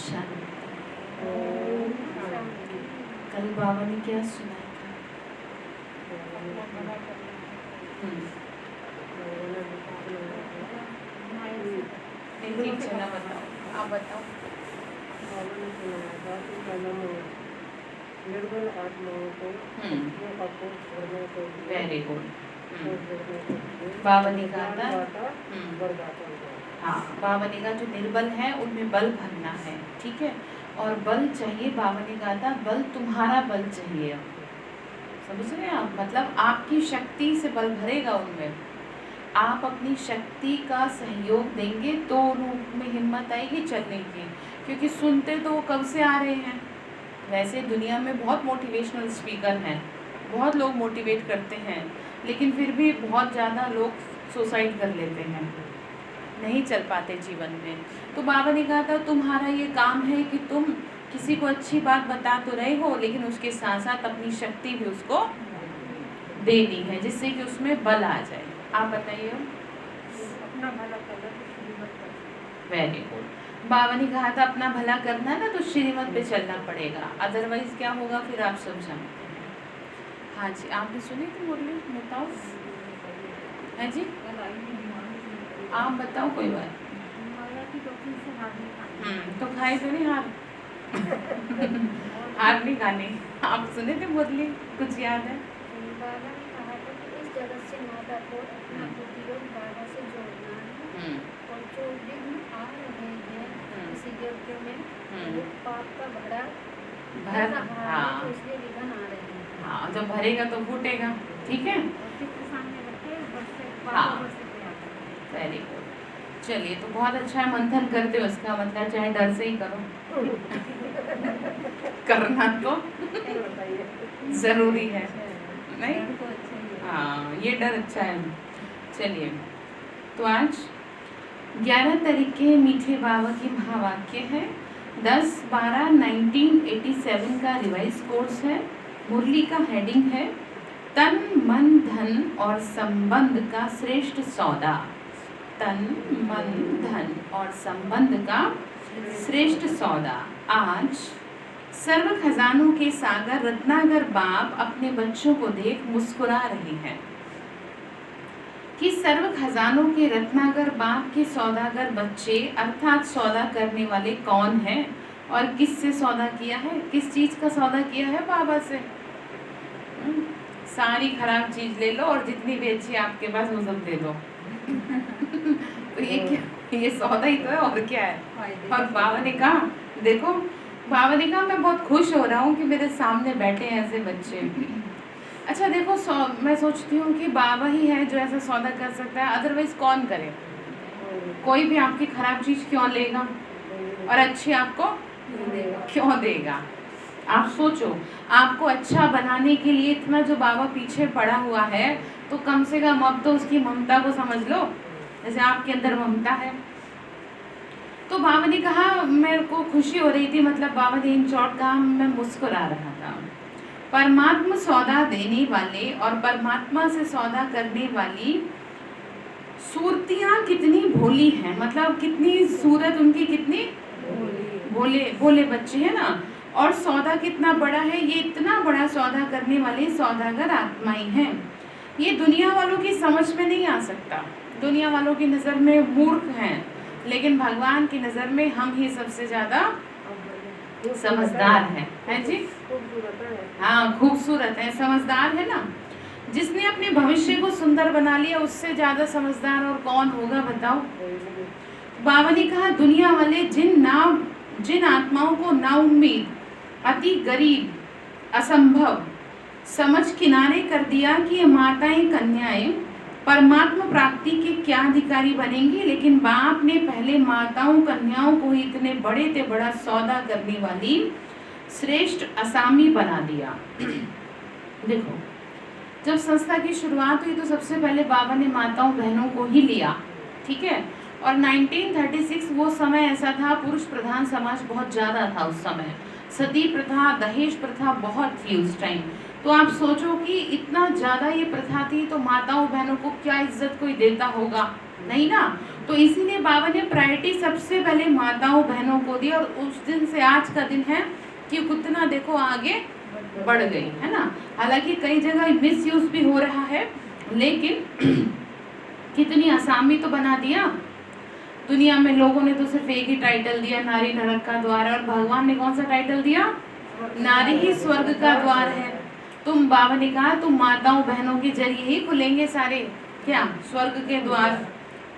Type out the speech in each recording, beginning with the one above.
शांति। कल बाबा ने क्या सुनाया था? ठीक, चला बताओ, आप बताओ। निर्बल आत्माओं को वेरी गुड। बाबा ने कहा था, हाँ, बाबा ने कहा जो निर्बल है उनमें बल भरना है, ठीक है। और बल चाहिए, बाबा ने कहा था बल तुम्हारा बल चाहिए, समझ रहे हैं आप? मतलब आपकी शक्ति से बल भरेगा उनमें, आप अपनी शक्ति का सहयोग देंगे तो रूप में हिम्मत आएगी चलने की। क्योंकि सुनते तो वो कब से आ रहे हैं, वैसे दुनिया में बहुत मोटिवेशनल स्पीकर हैं, बहुत लोग मोटिवेट करते हैं, लेकिन फिर भी बहुत ज़्यादा लोग सुसाइड कर लेते हैं, नहीं चल पाते जीवन में। तो बाबा ने कहा था तुम्हारा ये काम है कि तुम किसी को अच्छी बात बता तो रहे हो, लेकिन उसके साथ साथ अपनी शक्ति भी उसको देनी है, जिससे कि उसमें बल आ जाए। आप बताइए। अपना भला करना तो श्रीमत पर। Very good. बाबा ने कहा था अपना भला करना है ना तो श्रीमत पे चलना पड़ेगा, अदरवाइज क्या होगा फिर आप सब जानते हैं। हाँ जी, आपने सुनी थी मुरली, बताओ। है जी, आप बताओ कोई बात। तो खाए तो नहीं हार हार नहीं खानी। आप सुने थे मुरली, कुछ याद है? बाबा ने कहा था कि इस जगत से माता को अपना उपयोग बाबा से जोड़ना है, और जो विघ्न आ रहे हैं इसी यज्ञ में वो पाप का भरा भर रहा है, तो इसलिए विघ्न आ रहे हैं। हाँ, जब भरेगा तो फूटेगा, ठीक है। सामने रखे वेरी गुड। चलिए, तो बहुत अच्छा है, मंथन करते हो, इसका मतलब चाहे डर से ही करो करना तो जरूरी है, नहीं? हाँ, ये डर अच्छा है। चलिए, तो आज 11 तरीके मीठे बाबा की महावाक्य है। 10/12/1987 का रिवाइज कोर्स है। मुरली का हेडिंग है तन मन धन और संबंध का श्रेष्ठ सौदा। तन मन धन और संबंध का श्रेष्ठ सौदा। आज सर्व खजानों के सागर रत्नागर बाप अपने बच्चों को देख मुस्कुरा रहे हैं कि सर्व खजानों के रत्नागर बाप के सौदागर बच्चे अर्थात सौदा करने वाले कौन हैं और किससे सौदा किया है, किस चीज का सौदा किया है? बाबा से। सारी खराब चीज ले लो और जितनी भी अच्छी आपके पास वो सब दे दो तो ये क्या, ये सौदा ही तो है, और क्या है। और बाबा ने कहा, देखो, बाबा ने कहा मैं बहुत खुश हो रहा हूँ कि मेरे सामने बैठे हैं ऐसे बच्चे। अच्छा देखो, मैं सोचती हूँ कि बाबा ही है जो ऐसा सौदा कर सकता है, अदरवाइज कौन करे? कोई भी आपकी खराब चीज क्यों लेगा और अच्छी आपको क्यों देगा? आप सोचो, आपको अच्छा बनाने के लिए इतना जो बाबा पीछे पड़ा हुआ है, तो कम से कम अब तो उसकी ममता को समझ लो, जैसे आपके अंदर ममता है। तो बाबा ने कहा मेरे को खुशी हो रही थी, मतलब बाबा ने इन शॉर्ट कहा, मैं मुस्कुरा रहा था। परमात्मा सौदा देने वाले और परमात्मा से सौदा करने वाली सूरतियाँ कितनी भोली हैं, मतलब कितनी सूरत उनकी, कितनी भोले भोले बच्चे हैं ना। और सौदा कितना बड़ा है, ये इतना बड़ा सौदा करने वाले सौदागर आत्माएं हैं। ये दुनिया वालों की समझ में नहीं आ सकता, दुनिया वालों की नज़र में मूर्ख हैं, लेकिन भगवान की नज़र में हम ही सबसे ज़्यादा समझदार हैं जी। हाँ, खूबसूरत है, समझदार है ना। जिसने अपने भविष्य को सुंदर बना लिया उससे ज़्यादा समझदार और कौन होगा बताओ। बाबा ने कहा दुनिया वाले जिन आत्माओं को नाउम्मीद, अति गरीब, असंभव समझ किनारे कर दिया कि ये माताएं कन्याएं परमात्मा प्राप्ति के क्या अधिकारी बनेंगी, लेकिन बाप ने पहले माताओं कन्याओं को ही इतने बड़े ते बड़ा सौदा करने वाली श्रेष्ठ असामी बना दिया। देखो, जब संस्था की शुरुआत हुई तो सबसे पहले बाबा ने माताओं बहनों को ही लिया, ठीक है। और 1936 वो समय ऐसा था, पुरुष प्रधान समाज बहुत ज़्यादा था उस समय, सती प्रथा, दहेज प्रथा बहुत थी उस टाइम। तो आप सोचो कि इतना ज़्यादा ये प्रथा थी, तो माताओं बहनों को क्या इज्जत कोई देता होगा, नहीं ना। तो इसीलिए बाबा ने प्रायोरिटी सबसे पहले माताओं बहनों को दी, और उस दिन से आज का दिन है कि कितना देखो आगे बढ़ गई है ना। हालांकि कई जगह मिस यूज भी हो रहा है, लेकिन कितनी आसामी तो बना दिया दुनिया में। लोगों ने तो सिर्फ एक ही टाइटल दिया, नारी नरक का द्वार, और भगवान ने कौन सा टाइटल दिया? नारी ही स्वर्ग का द्वार है। तुम, बाबा ने कहा तुम माताओं बहनों के जरिए ही खुलेंगे सारे क्या स्वर्ग के द्वार,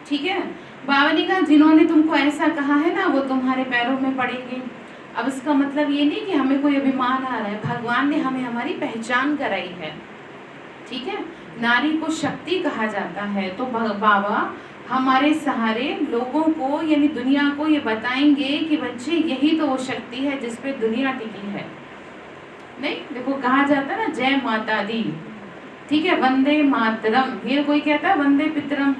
ठीक है। बाबा ने कहा जिन्होंने तुमको ऐसा कहा है ना वो तुम्हारे पैरों में पड़ेंगे। अब इसका मतलब ये नहीं कि हमें कोई अभिमान आ रहा है, भगवान ने हमें हमारी पहचान कराई है, ठीक है। नारी को शक्ति कहा जाता है, तो बाबा हमारे सहारे लोगों को यानी दुनिया को ये बताएंगे कि बच्चे यही तो वो शक्ति है जिस पे दुनिया टिकी है। नहीं देखो कहा जाता है ना जय माता दी, ठीक है, वंदे मातरम, ये कोई कहता है वंदे पितरम,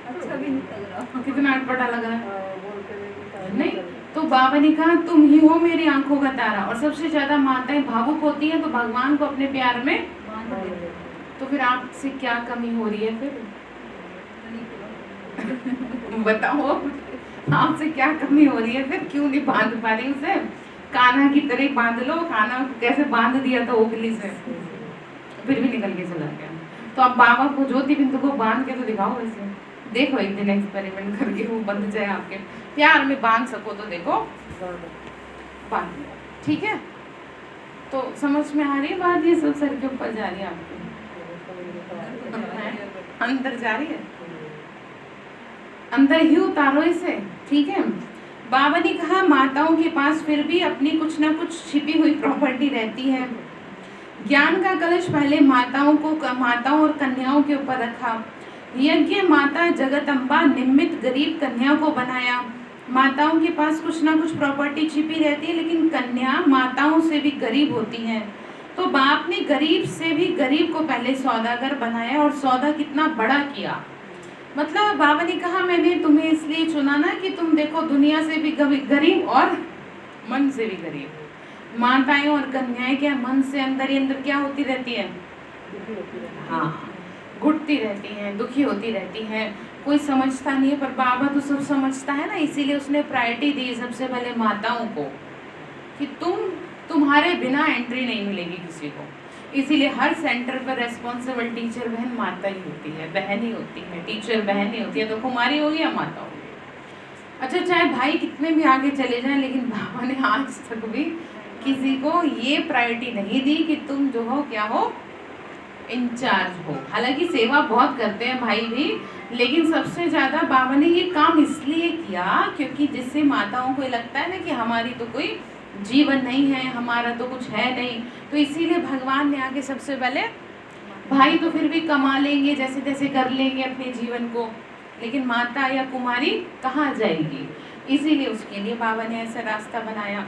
अच्छा भी नहीं लग रहा। कितना अटपटा लग रहा है बोलते हुए नहीं। तो बाबा ने कहा तुम ही हो मेरी आंखों का तारा, और सबसे ज्यादा माताएं भावुक होती हैं तो भगवान को अपने प्यार में बांध देते। तो फिर आपसे क्या कमी हो रही है फिर बताओ, आपसे क्या कमी हो रही है फिर, क्यों नहीं बांध पा रही उसे? कान्हा की तरह बांध लो, कान्हा को कैसे बांध दिया था ओखली से, फिर भी निकल के चला गया। तो आप बाबा को ज्योति बिंदु को बांध के तो दिखाओ, वैसे देखो एक दिन एक्सपेरिमेंट करके वो बंध जाए आपके प्यार में, बांध सको तो देखो बांध लो, ठीक है। तो समझ में आ रही है बात, ये सब सर के ऊपर जा रही है आपके, अंदर जा रही है, अंदर ही उतारो इसे, ठीक है। बाबा ने कहा माताओं के पास फिर भी अपनी कुछ ना कुछ छिपी हुई प्रॉपर्टी रहती है। ज्ञान का कलश पहले माताओं और कन्याओं के ऊपर रखा। यज्ञ माता जगदम्बा निमित्त गरीब कन्या को बनाया। माताओं के पास कुछ ना कुछ प्रॉपर्टी छिपी रहती है, लेकिन कन्या माताओं से भी गरीब होती हैं। तो बाप ने गरीब से भी गरीब को पहले सौदागर बनाया, और सौदा कितना बड़ा किया। मतलब बाबा ने कहा मैंने तुम्हें इसलिए चुना ना कि तुम देखो दुनिया से भी गरीब और मन से भी गरीब। माताएं और कन्याएं क्या मन से अंदर ही अंदर क्या होती रहती है? हाँ, घुटती रहती हैं, दुखी होती रहती हैं, कोई समझता नहीं है, पर बाबा तो सब समझता है ना, इसीलिए उसने प्रायोरिटी दी सबसे पहले माताओं को कि तुम्हारे बिना एंट्री नहीं मिलेगी किसी को। इसीलिए हर सेंटर पर रेस्पॉन्सिबल टीचर बहन माता ही होती है, बहन ही होती है, टीचर बहन ही होती है, तो कुमारी होगी या माता होगी। अच्छा चाहे भाई कितने भी आगे चले जाएं, लेकिन बाबा ने आज तक भी किसी को ये प्रायोरिटी नहीं दी कि तुम जो हो क्या हो, इंचार्ज हो। हालांकि सेवा बहुत करते हैं भाई भी, लेकिन सबसे ज़्यादा बाबा ने ये काम इसलिए किया क्योंकि जिससे माताओं को लगता है ना कि हमारी तो कोई जीवन नहीं है, हमारा तो कुछ है नहीं, तो इसीलिए भगवान ने आगे सबसे पहले, भाई तो फिर भी कमा लेंगे जैसे तैसे कर लेंगे अपने जीवन को, लेकिन माता या कुमारी कहाँ जाएगी, इसीलिए उसके लिए बाबा ने ऐसा रास्ता बनाया।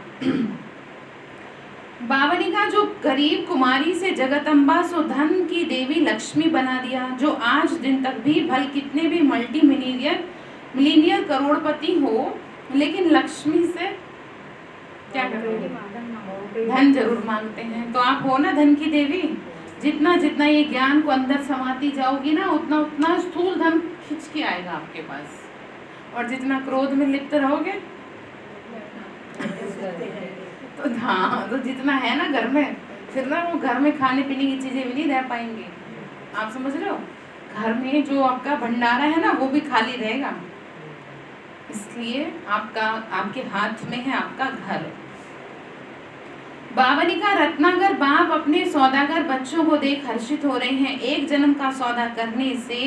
बाबा ने कहा जो गरीब कुमारी से जगदम्बा सो धन की देवी लक्ष्मी बना दिया, जो आज दिन तक भी भले कितने भी मल्टी मिलीनियर करोड़पति हो, लेकिन लक्ष्मी से क्या करते हैं? धन जरूर मांगते हैं। तो आप हो ना धन की देवी, जितना जितना ये ज्ञान को अंदर समाती जाओगी ना, उतना उतना स्थूल धन खिंच के आएगा आपके पास, और जितना क्रोध में लिप्त रहोगे तो हाँ, तो जितना है ना घर में, फिर ना वो घर में खाने पीने की चीजें भी नहीं रह पाएंगी। आप समझ रहे हो? घर में जो आपका भंडारा है ना वो भी खाली रहेगा, इसलिए आपके हाथ में है आपका घर। बाबा ने कहा रत्नाकर बाप अपने सौदागर बच्चों को देख हर्षित हो रहे हैं। एक जन्म का सौदा करने से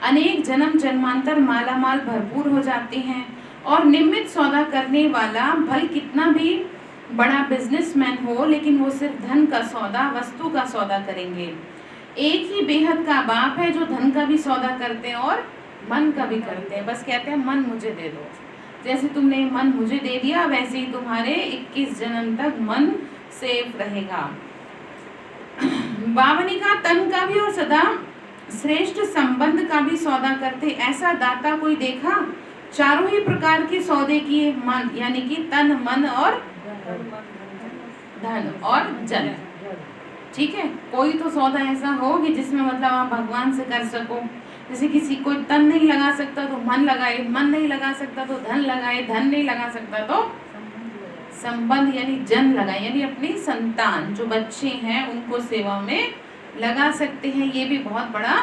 अनेक जन्म जन्मांतर मालामाल भरपूर हो जाते हैं, और नियमित सौदा करने वाला भले कितना भी बड़ा बिजनेसमैन हो, लेकिन वो सिर्फ धन का सौदा, वस्तु का सौदा करेंगे। एक ही बेहद का बाप है जो धन का भी सौदा करते हैं और मन का भी करते हैं। बस कहते हैं मन मुझे दे दो, जैसे तुमने मन मुझे दे दिया वैसे ही तुम्हारे 21 जन्म तक मन सेफ रहेगा। बाबा ने कहा तन का भी और सदा श्रेष्ठ संबंध का भी सौदा करते, ऐसा दाता कोई देखा? चारों ही प्रकार के सौदे किए, मन यानी कि तन, मन और धन और जन, ठीक है। कोई तो सौदा ऐसा हो कि जिसमें मतलब आप भगवान से कर सको, जैसे किसी कोई तन नहीं लगा सकता तो मन लगाए, मन नहीं लगा सकता तो धन लगाए, धन नहीं लगा सकता तो संबंध यानी जन लगाए, यानी अपनी संतान जो बच्चे हैं उनको सेवा में लगा सकते हैं। ये भी बहुत बड़ा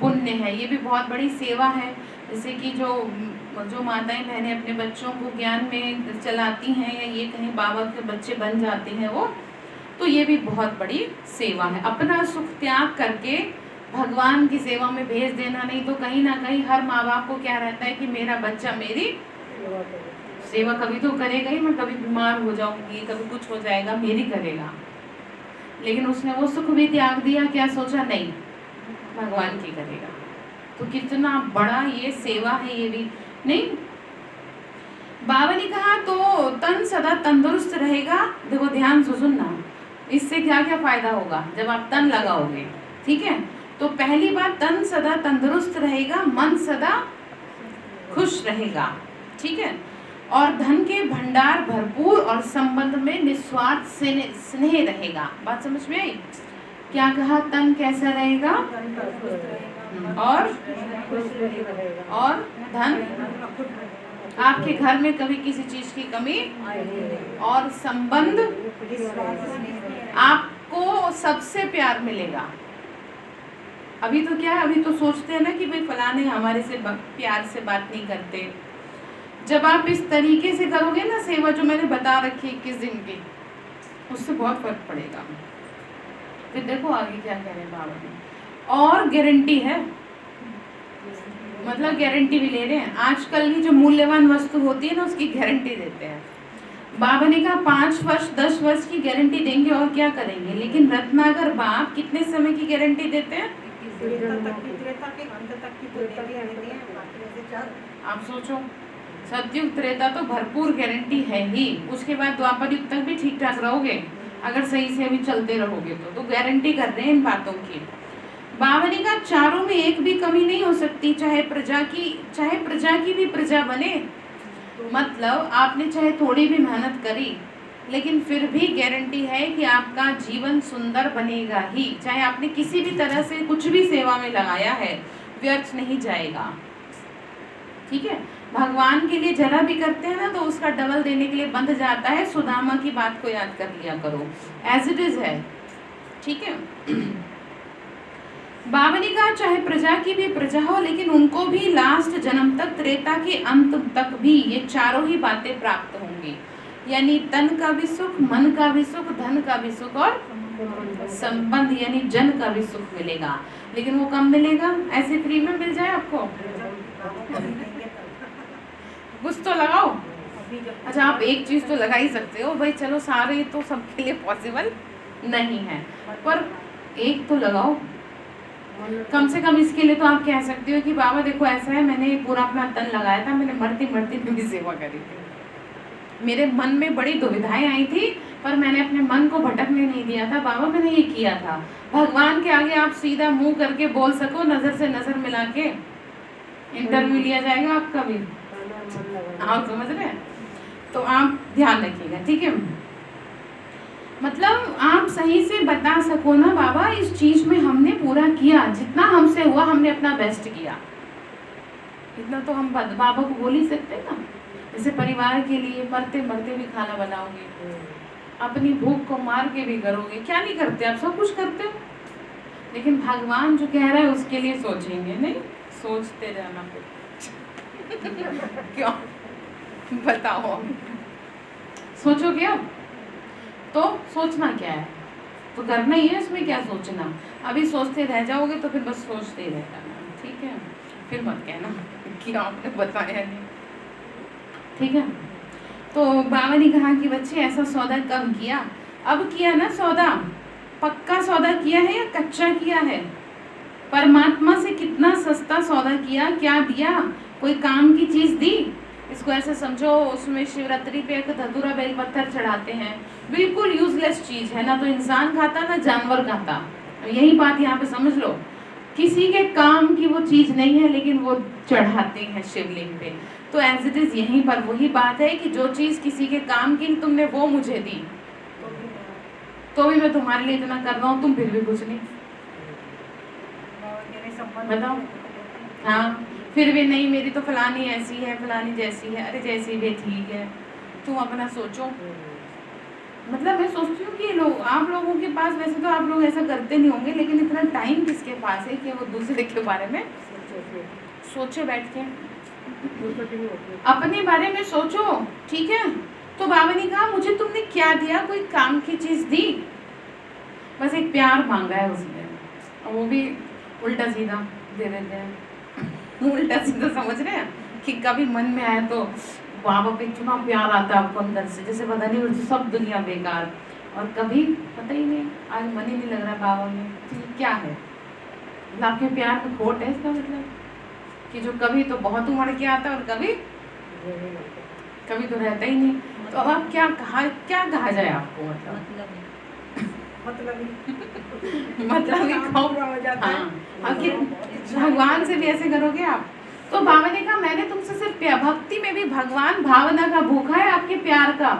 पुण्य है, ये भी बहुत बड़ी सेवा है। जैसे कि जो माताएं बहनें अपने बच्चों को ज्ञान में चलाती हैं या ये कहीं बाबा के बच्चे बन जाते हैं वो, तो ये भी बहुत बड़ी सेवा है। अपना सुख त्याग करके भगवान की सेवा में भेज देना, नहीं तो कहीं ना कहीं हर माँ बाप को क्या रहता है कि मेरा बच्चा मेरी सेवा कभी तो करेगा ही, मैं कभी बीमार हो जाऊंगी, कभी कुछ हो जाएगा, मेरी करेगा। लेकिन उसने वो सुख भी त्याग दिया, क्या सोचा नहीं भगवान की करेगा। तो कितना बड़ा ये सेवा है ये भी। नहीं, बाबा ने कहा तो तन सदा तंदुरुस्त रहेगा। देखो ध्यान से सुनना, इससे क्या क्या फायदा होगा जब आप तन लगाओगे, ठीक है। तो पहली बात, तन सदा तंदुरुस्त रहेगा, मन सदा खुश रहेगा, ठीक है। और धन के भंडार भरपूर और संबंध में निस्वार्थ स्नेह रहेगा। बात समझ में आई? क्या कहा? तन कैसा रहेगा और धन, आपके घर में कभी किसी चीज की कमी, और संबंध आपको सबसे प्यार मिलेगा। अभी तो क्या है, अभी तो सोचते हैं ना कि भाई फलाने हमारे से प्यार से बात नहीं करते। जब आप इस तरीके से करोगे ना सेवा जो मैंने बता रखी 21 दिन की, उससे बहुत फर्क पड़ेगा। फिर देखो आगे क्या कह रहे हैं बाबा ने। और गारंटी है, मतलब गारंटी भी ले रहे हैं। आजकल की जो मूल्यवान वस्तु होती है ना उसकी गारंटी देते हैं। बाबा ने कहा 5 वर्ष 10 वर्ष की गारंटी देंगे और क्या करेंगे, लेकिन रत्नाकर बाप कितने समय की गारंटी देते हैं? आप सोचो, सतयुग त्रेता तो भरपूर गारंटी है ही, उसके बाद द्वापर युग तक भी ठीक ठाक रहोगे अगर सही से अभी चलते रहोगे तो गारंटी कर रहे हैं इन बातों की। बाबा ने कहा चारों में एक भी कमी नहीं हो सकती, चाहे प्रजा की भी प्रजा बने। मतलब आपने चाहे थोड़ी भी मेहनत करी, लेकिन फिर भी गारंटी है कि आपका जीवन सुंदर बनेगा ही। चाहे आपने किसी भी तरह से कुछ भी सेवा में लगाया है, व्यर्थ नहीं जाएगा, ठीक है। भगवान के लिए जरा भी करते हैं ना तो उसका डबल देने के लिए बंध जाता है। सुदामा की बात को याद कर लिया करो, एज इट इज है, ठीक है। बाबा ने कहा चाहे प्रजा की भी प्रजा हो, लेकिन उनको भी लास्ट जन्म तक, त्रेता के अंत तक भी ये चारों ही बातें प्राप्त होंगी। यानी तन का भी सुख, मन का भी सुख, धन का भी सुख और संबंध यानी जन का भी सुख मिलेगा। लेकिन वो कब मिलेगा? ऐसे फ्री में मिल जाए आपको? कुछ तो लगाओ। अच्छा, आप एक चीज तो लगा ही सकते हो भाई, चलो सारे तो सबके लिए पॉसिबल नहीं है, पर एक तो लगाओ कम से कम। इसके लिए तो आप कह सकते हो कि बाबा देखो ऐसा है, मैंने पूरा अपना तन लगाया था, मैंने मरती मरती भी सेवा करी थी, मेरे मन में बड़ी दुविधाएं आई थी, पर मैंने अपने मन को भटकने नहीं दिया था बाबा, मैंने ये किया था। भगवान के आगे आप सीधा मुंह करके बोल सको, नजर से नजर मिला के इंटरव्यू लिया जाएगा आपका भी। आप समझ रहे हैं? तो आप ध्यान रखिएगा, ठीक है। मतलब आप सही से बता सको ना बाबा इस चीज में हमने पूरा किया, जितना हमसे हुआ हमने अपना बेस्ट किया। इतना तो हम बाबा को बोल ही सकते हैं ना। जैसे परिवार के लिए मरते मरते भी खाना बनाओगे, अपनी भूख को मार के भी करोगे, क्या नहीं करते आप, सब कुछ करते हो। लेकिन भगवान जो कह रहा है उसके लिए सोचेंगे नहीं, सोचते जाना फिर क्यों बताओ, सोचोगे अब तो सोचना क्या है, तो करना ही है, इसमें क्या सोचना। अभी सोचते रह जाओगे तो फिर बस सोचते रह जाना, ठीक है। फिर मत कहना कि आपने बताया नहीं, ठीक है। तो बाबा ने कहा कि बच्चे ऐसा सौदा कब किया? अब किया ना सौदा, पक्का सौदा किया है या कच्चा किया है? परमात्मा से कितना सस्ता सौदा किया, क्या दिया? कोई काम की चीज दी? इसको ऐसे समझो, उसमें शिवरात्रि पे एक धतूरा बेल पत्थर चढ़ाते हैं, बिल्कुल यूजलेस चीज है, ना तो इंसान खाता ना जानवर खाता। यही बात यहाँ पे समझ लो, किसी के काम की वो चीज नहीं है, लेकिन वो चढ़ाते हैं शिवलिंग पे। तो एज इट इज यहीं पर वही बात है कि जो चीज किसी के काम की तुमने वो मुझे दी, तो भी मैं तुम्हारे लिए इतना कर रहा हूँ, तुम फिर भी कुछ नहीं। बताओ हाँ, फिर भी नहीं, मेरी तो फलानी ऐसी है, फलानी जैसी है। अरे जैसी भी ठीक है, तुम अपना सोचो। मतलब मैं सोचती हूँ कि लोग, आप लोगों के पास, वैसे तो आप लोग ऐसा करते नहीं होंगे, लेकिन इतना टाइम किसके पास है कि वो दूसरे के बारे में सोचे बैठ के। अपने बारे में सोचो, ठीक है। तो बाबा ने कहा मुझे तुमने क्या दिया, कोई काम की चीज दी? बस एक प्यार मांगा है उसने, और वो भी उल्टा सीधा दे देते हैं। उल्टा सीधा समझ रहे हैं कि कभी मन में आया तो बाबा पे इतना प्यार आता है आपको अंदर से, जैसे पता नहीं मुझे सब दुनिया बेकार, और कभी पता ही नहीं, आज मन ही नहीं लग रहा बाबा में। तो ये क्या है? आपके प्यार में खोट है इसका मतलब, कि जो कभी तो बहुत उमड़ के आता है और कभी तो रहता ही नहीं। तो अब आप क्या कहा जाए आपको? मतलब ही खाओ। हाँ, भगवान से भी ऐसे करोगे आप? तो बाबा ने कहा मैंने तुमसे सिर्फ भक्ति में भी भगवान भावना का भूखा है, आपके प्यार का।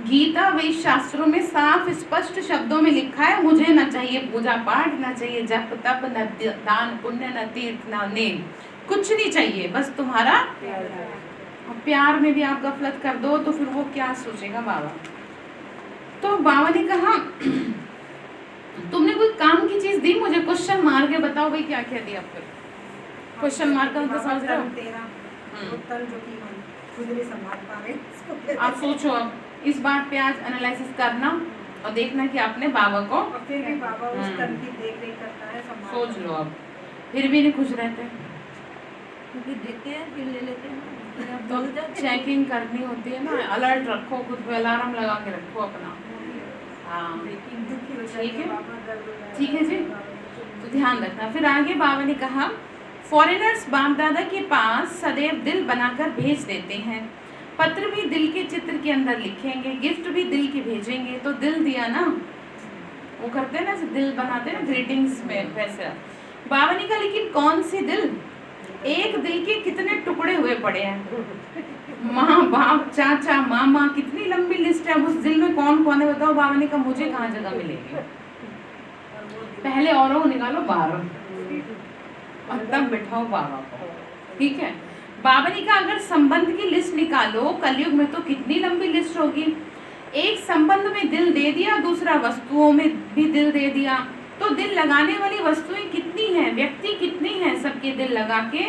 गीता वेद शास्त्रों में साफ स्पष्ट शब्दों में लिखा है, मुझे न चाहिए पूजा पाठ, न चाहिए जप तप, न दान पुण्य, न तीर्थ, न नेम, कुछ नहीं चाहिए, बस तुम्हारा प्यार में भी आप गफलत कर दो तो फिर वो क्या सोचेगा बाबा। तो बाबा ने कहा तुमने कोई काम की चीज दी मुझे? क्वेश्चन मार के बताओ भाई, क्या क्या दिया? फिर क्वेश्चन मार कर समझ रहे हो? आप सोचो, अब इस बात पे आज एनालिसिस करना और देखना कि आपने बाबा को, फिर भी बाबा उस तन की देख रेख करता है, सोच लो। अब फिर भी नहीं खुश रहते, क्योंकि देते हैं फिर ले लेते हैं, तो चेकिंग करनी होती है ना। अलर्ट रखो, खुद पे अलार्म लगा के रखो अपना। हाँ ठीक है जी, तो ध्यान रखना। फिर आगे बाबा ने कहा फॉरेनर्स बाप दादा के पास सदैव दिल बनाकर भेज देते हैं, पत्र भी दिल के चित्र के अंदर लिखेंगे, गिफ्ट भी दिल के भेजेंगे। तो दिल दिया ना, वो करते हैं ना, दिल बनाते हैं ना ग्रीटिंग्स में, वैसे बाबा ने कहा लेकिन कौन सी दिल? एक दिल के कितने टुकड़े हुए पड़े हैं, माँ बाप चाचा मामा, कितनी लंबी लिस्ट है। उस दिल में कौन कौन है बताओ? बाबा ने कहा मुझे कहाँ जगह मिलेगी, पहले औरों को निकालो बाहर और तब बैठाओ बाबा को, ठीक है। बाबा ने कहा अगर संबंध की लिस्ट निकालो कलयुग में तो कितनी लंबी लिस्ट होगी। एक संबंध में दिल दे दिया, दूसरा वस्तुओं में भी दिल दे दिया, तो दिल लगाने वाली वस्तुएं कितनी हैं, व्यक्ति कितनी हैं, सबके दिल लगा के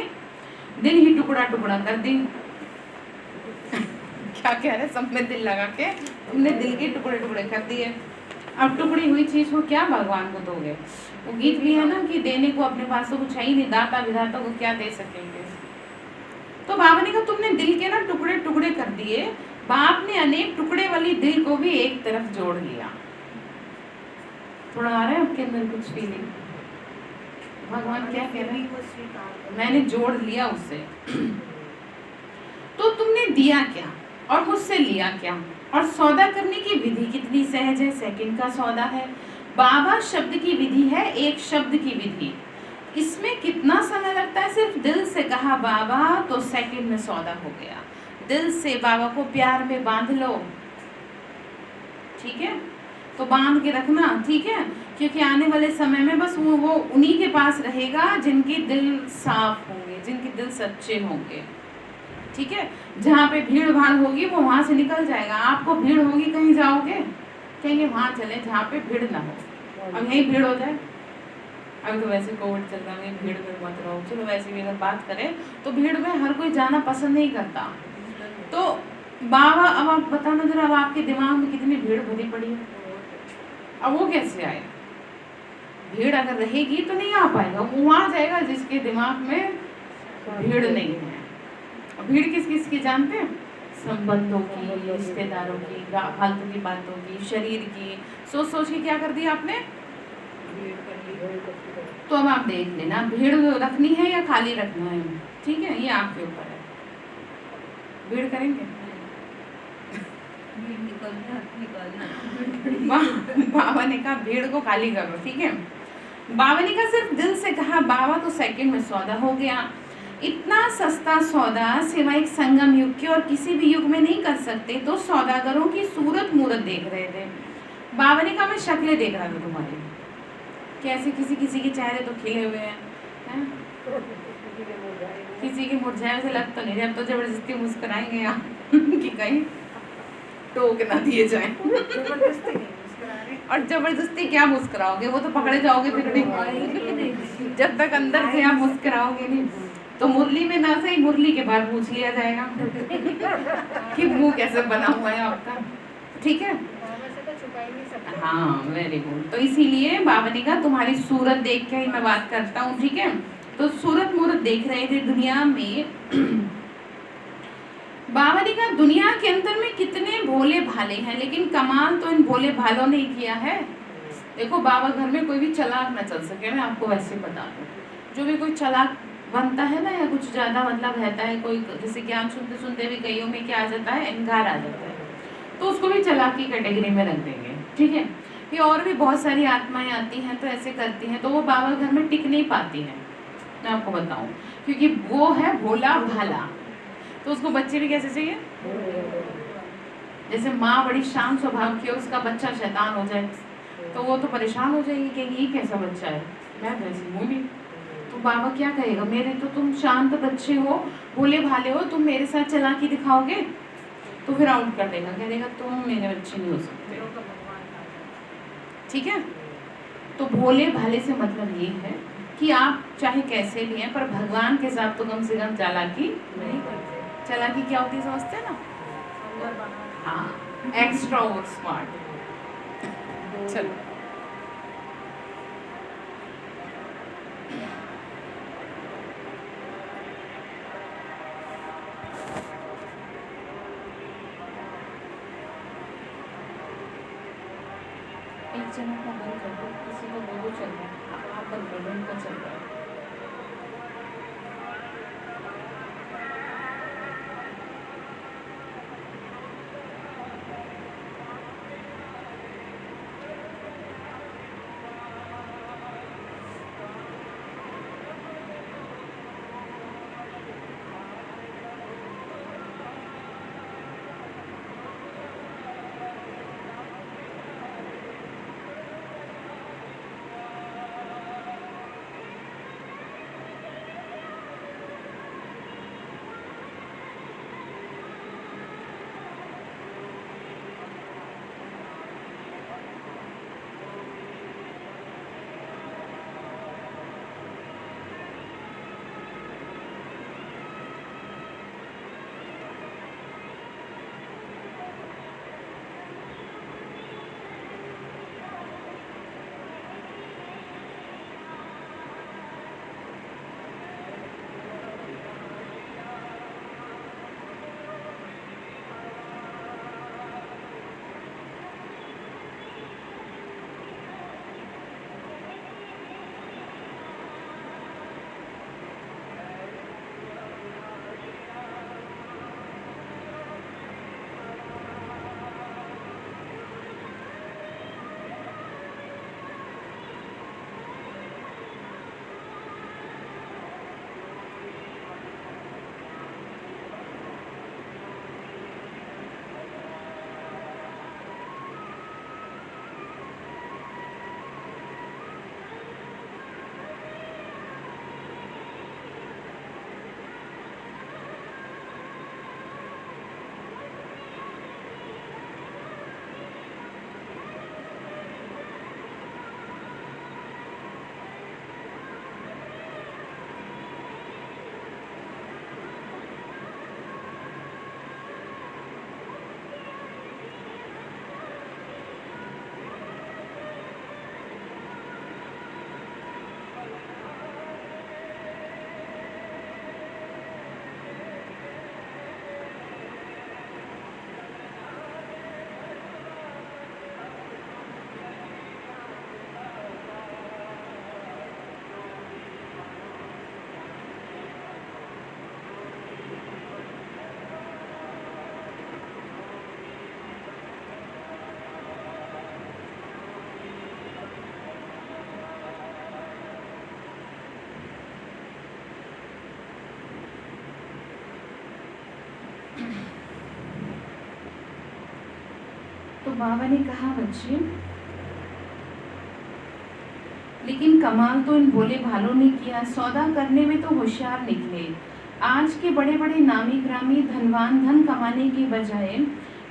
दिल ही टुकड़ा टुकड़ा कर दी। क्या कह रहे? सब में दिल लगा के तुमने दिल के टुकड़े टुकड़े कर दिए। अब टुकड़ी हुई चीज को क्या भगवान को दोगे? वो गीत भी है ना कि देने को अपने पास तो कुछ है ही नहीं, दाता विधाता को क्या दे सकेंगे। तो बाबा ने कहा तुमने दिल के ना टुकड़े टुकड़े कर दिए, बाप ने अनेक टुकड़े वाली दिल को भी एक तरफ जोड़ लिया। थोड़ा आ रहा है आपके अंदर कुछ फीलिंग? भगवान क्या कह रहे हैं? मैंने जोड़ लिया उससे। तो तुमने दिया क्या और मुझसे लिया क्या? और सौदा करने की विधि कितनी सहज है, सेकंड का सौदा है। बाबा शब्द की विधि है, एक शब्द की विधि। इसमें कितना समय लगता है? सिर्फ दिल से कहा बाबा तो सेकंड में सौदा हो गया। दिल से बाबा को प्यार में बांध लो, ठीक है, तो बांध के रखना, ठीक है, क्योंकि आने वाले समय में बस वो उन्हीं के पास रहेगा जिनके दिल साफ होंगे, जिनके दिल सच्चे होंगे, ठीक है। जहाँ पे भीड़ भाड़ होगी वो वहाँ से निकल जाएगा। आपको भीड़ होगी, कहीं जाओगे, कहेंगे वहाँ चले जहाँ पे भीड़ ना हो। अब यही भीड़ हो जाए, अभी तो वैसे कोविड चल रहा है, भीड़ में मत रहो। चलो वैसे भी अगर बात करें तो भीड़ में हर कोई जाना पसंद नहीं करता। तो बाबा, अब आप बताना जरा, अब आपके दिमाग में कितनी भीड़ भरी पड़ी है, अब वो कैसे आए? भीड़ अगर रहेगी तो नहीं आ पाएगा, वो वहाँ जाएगा जिसके दिमाग में भीड़ नहीं है। भीड़ किस किस की जानते हैं? संबंधों की, रिश्तेदारों की, फालतू की बातों की, शरीर की। सोच सोच के क्या कर दिया आपने? तो अब आप देख लेना, भीड़ रखनी है या खाली रखना है, ठीक है, ये आपके ऊपर है। भीड़ करेंगे? बाबा ने कहा भीड़ को खाली करो, ठीक है। बाबा ने कहा सिर्फ दिल से कहा बाबा तो सेकंड में सौदा हो गया। इतना सस्ता सौदा सिवाय एक संगम युग के और किसी भी युग में नहीं कर सकते। तो सौदागरों की सूरत मूरत देख रहे थे। बाबा ने कहा मैं शक्लें देख रहा था तुम्हारी, कैसे किसी किसी के चेहरे तो खिले हुए हैं, किसी की मुरझाए से लग तो नहीं रही, अब तो जबरदस्ती मुस्कुराएंगे आप कि कहीं टोक ना दिए जाए। जबरदस्ती नहीं मुस्कुरा रहे। और जबरदस्ती क्या मुस्कुराओगे, वो तो पकड़े जाओगे फिर नहीं। जब तक अंदर से आप मुस्कुराओगे नहीं तो मुरली में ना सही, मुरली के बाद पूछ लिया जाएगा कि मुंह कैसे बना हुआ है आपका। ठीक है, बाबा से तो छुपा ही नहीं सकता। हाँ वेरी गुड। तो इसीलिए बाबा ने कहा तुम्हारी सूरत देख के ही मैं बात करता हूँ। ठीक है, तो सूरत मूरत देख रहे थे दुनिया में। बाबा ने कहा दुनिया के अंदर में कितने भोले भाले हैं, लेकिन कमाल तो इन भोले भालों ने किया है। देखो बाबा घर में कोई भी चालाक न चल सके, मैं आपको वैसे बता दूं। जो भी कोई चालाक बनता है ना, या कुछ ज्यादा मतलब रहता है कोई, जैसे ज्ञान सुनते सुनते भी कईयों में क्या आ जाता है, अहंकार आ जाता है, तो उसको भी चालाक की कैटेगरी में रख देंगे। ठीक है, ये और भी बहुत सारी आत्माएं आती हैं तो ऐसे करती हैं, तो वो बाबा घर में टिक नहीं पाती हैं, मैं आपको बताऊं, क्योंकि वो है भोला भाला। तो उसको बच्चे भी कैसे चाहिए, जैसे माँ बड़ी शांत स्वभाव की है, उसका बच्चा शैतान हो जाए तो वो तो परेशान हो जाएगी कि ये कैसा बच्चा है, मैं वैसी हूँ नहीं। तो बाबा क्या कहेगा, मेरे तो तुम शांत बच्चे हो, भोले भाले हो, तुम मेरे साथ चालाकी दिखाओगे, तो फिर आउट कर देगा, कह देगा तुम मेरे बच्चे नहीं हो सकते। लोग का भगवान का। ठीक है, तो भोले भाले से मतलब ये है कि आप चाहे कैसे भी हैं, पर भगवान के साथ तो कम से कम चालाकी नहीं करते। चालाकी क्या होती है समझते हैं ना, अंदर बना। हाँ, एक्स्ट्रा और स्मार्ट। चलो एक जना का बंद कर दो, किसी को दो चल रहा है, आप बंद कर दो, इनका चल रहा है। तो बाबा ने कहा बच्चे, लेकिन कमाल तो इन भोले भालों ने किया, सौदा करने में तो होशियार निकले, आज के बड़े बड़े नामी ग्रामी धनवान धन कमाने की बजाय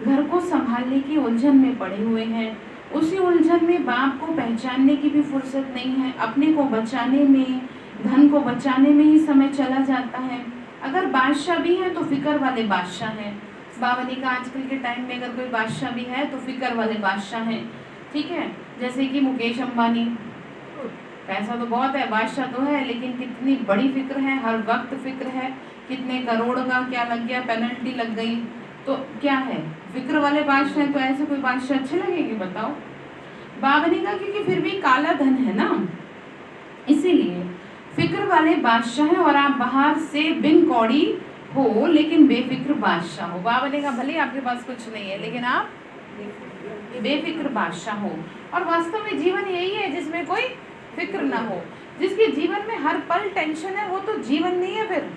घर को संभालने की उलझन में पड़े हुए हैं। उसी उलझन में बाप को पहचानने की भी फुर्सत नहीं है। अपने को बचाने में, धन को बचाने में ही समय चला जाता है। अगर बादशाह भी है तो फिक्र वाले बादशाह हैं। बाबा ने कहा आजकल के टाइम में अगर कोई बादशाह भी है तो फिक्र वाले बादशाह हैं। ठीक है, जैसे कि मुकेश अंबानी, पैसा तो बहुत है, बादशाह तो है, लेकिन कितनी बड़ी फिक्र है, हर वक्त फिक्र है, कितने करोड़ का क्या लग गया, पेनल्टी लग गई, तो क्या है, फिक्र वाले बादशाह हैं। तो ऐसे कोई बादशाह अच्छे लगेंगे बताओ? बाबा ने कहा क्योंकि फिर भी काला धन है ना, इसीलिए फिक्र वाले बादशाह हैं। और आप बाहर से बिन कौड़ी हो लेकिन बेफिक्र बादशाह हो। बाबा ने कहा भले आपके पास कुछ नहीं है लेकिन आप बेफिक्र बादशाह हो। और वास्तव में जीवन यही है जिसमें कोई फिक्र ना हो। जिसके जीवन में हर पल टेंशन है वो तो जीवन नहीं है, फिर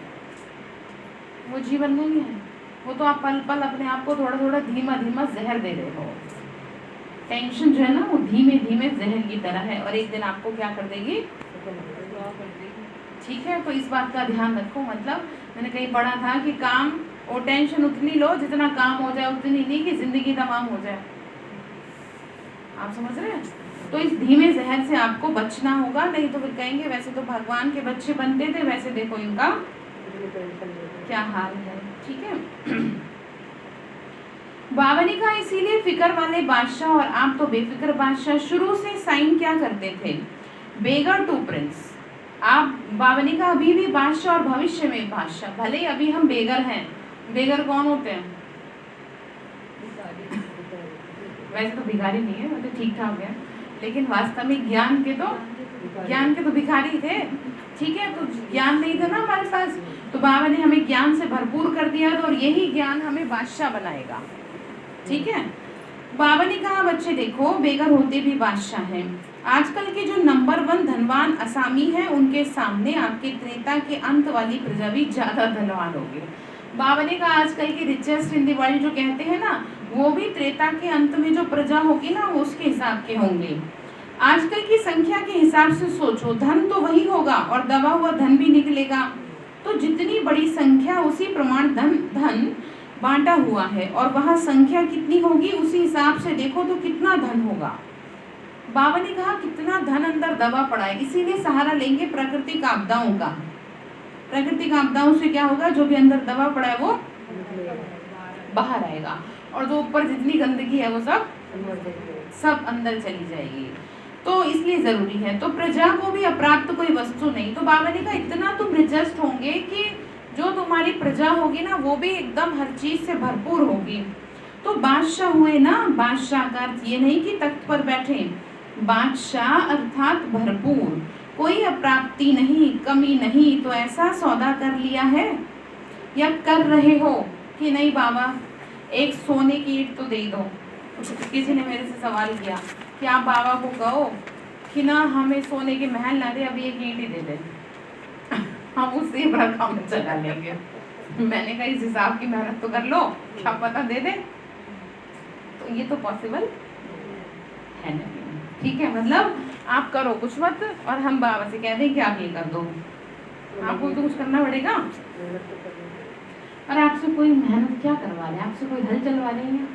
वो जीवन नहीं है। वो तो आप पल पल अपने आप को थोड़ा थोड़ा धीमा धीमा जहर दे रहे हो। टेंशन जो है ना वो धीमे धीमे जहर की तरह है और एक दिन आपको क्या कर देगी? ठीक है, तो इस बात का ध्यान रखो। मतलब मैंने कहीं पढ़ा था कि काम और टेंशन उतनी लो जितना काम हो जाए, उतनी नहीं कि जिंदगी तमाम हो जाए। आप समझ रहे हैं? तो इस धीमे जहर से आपको बचना होगा, नहीं तो फिर कहेंगे वैसे तो भगवान के बच्चे बनते थे, वैसे देखो इनका क्या हाल है। ठीक है, बाबा ने कहा इसीलिए फिक्र वाले बादशाह और आप तो बेफिक्र बादशाह। शुरू से साइन क्या करते थे? बेगर टू प्रिंस। आप, बाबा ने कहा अभी भी बादशाह और भविष्य में बादशाह। भले ही अभी हम बेगर हैं। बेगर कौन होते हैं? वैसे तो भिखारी नहीं है, मतलब ठीक ठाक है, लेकिन वास्तव में ज्ञान के तो भिखारी थे। ठीक है, तो ज्ञान नहीं था ना हमारे पास, तो बाबा ने हमें ज्ञान से भरपूर कर दिया और यही ज्ञान हमें बादशाह बनाएगा। ठीक है, बाबा ने कहा बच्चे देखो बेगर होते भी बादशाह हैं। आजकल के जो नंबर 1 धनवान असामी हैं उनके सामने आपके त्रेता के अंत वाली प्रजा भी ज्यादा धनवान होगी। बाबा ने कहा आजकल के रिचेस्ट इन द वर्ल्ड जो कहते हैं ना, वो भी त्रेता के अंत में जो प्रजा होगी ना वो उसके हिसाब के होंगे। आजकल की संख्या के हिसाब से सोचो, धन तो वही होगा और दबा हुआ धन भी निकलेगा। तो जितनी बड़ी संख्या उसी प्रमाण धन बांटा हुआ है और वहाँ संख्या कितनी होगी उसी हिसाब से देखो तो कितना धन होगा। बाबा ने कहा कितना धन अंदर दबा पड़ा है, इसीलिए सहारा लेंगे प्राकृतिक आपदाओं का। प्राकृतिक आपदाओं से क्या होगा? जो भी अंदर दबा पड़ा है वो बाहर आएगा और जो ऊपर जितनी गंदगी है वो सब अंदर चली जाएगी। तो इसलिए जरूरी है। तो प्रजा को भी अप्राप्त कोई वस्तु नहीं। तो बाबा ने कहा इतना तुम रिचेस्ट होंगे कि जो तुम्हारी प्रजा होगी ना वो भी एकदम हर चीज से भरपूर होगी। तो बादशाह हुए ना, बादशाह का अर्थ ये नहीं कि तख्त पर बैठे, बादशाह अर्थात भरपूर, कोई अप्राप्ति नहीं, कमी नहीं। तो ऐसा सौदा कर लिया है या कर रहे हो कि नहीं? बाबा एक सोने की ईंट तो दे दो। किसी ने मेरे से सवाल किया कि आप बाबा को कहो कि ना हमें सोने के महल ना दे, अभी एक ईंट ही दे दे, हम उससे बड़ा काम चला लेंगे। मैंने कहा इस हिसाब की मेहनत तो कर लो, क्या पता दे दे। तो ये तो पॉसिबल है नहीं। ठीक है, मतलब आप करो कुछ मत और हम बाबा से कह दें कि आप ये कर दो। आपको तो कुछ करना पड़ेगा। और आपसे कोई मेहनत क्या करवा रहे हैं? आपसे कोई हल चलवा रहे हैं?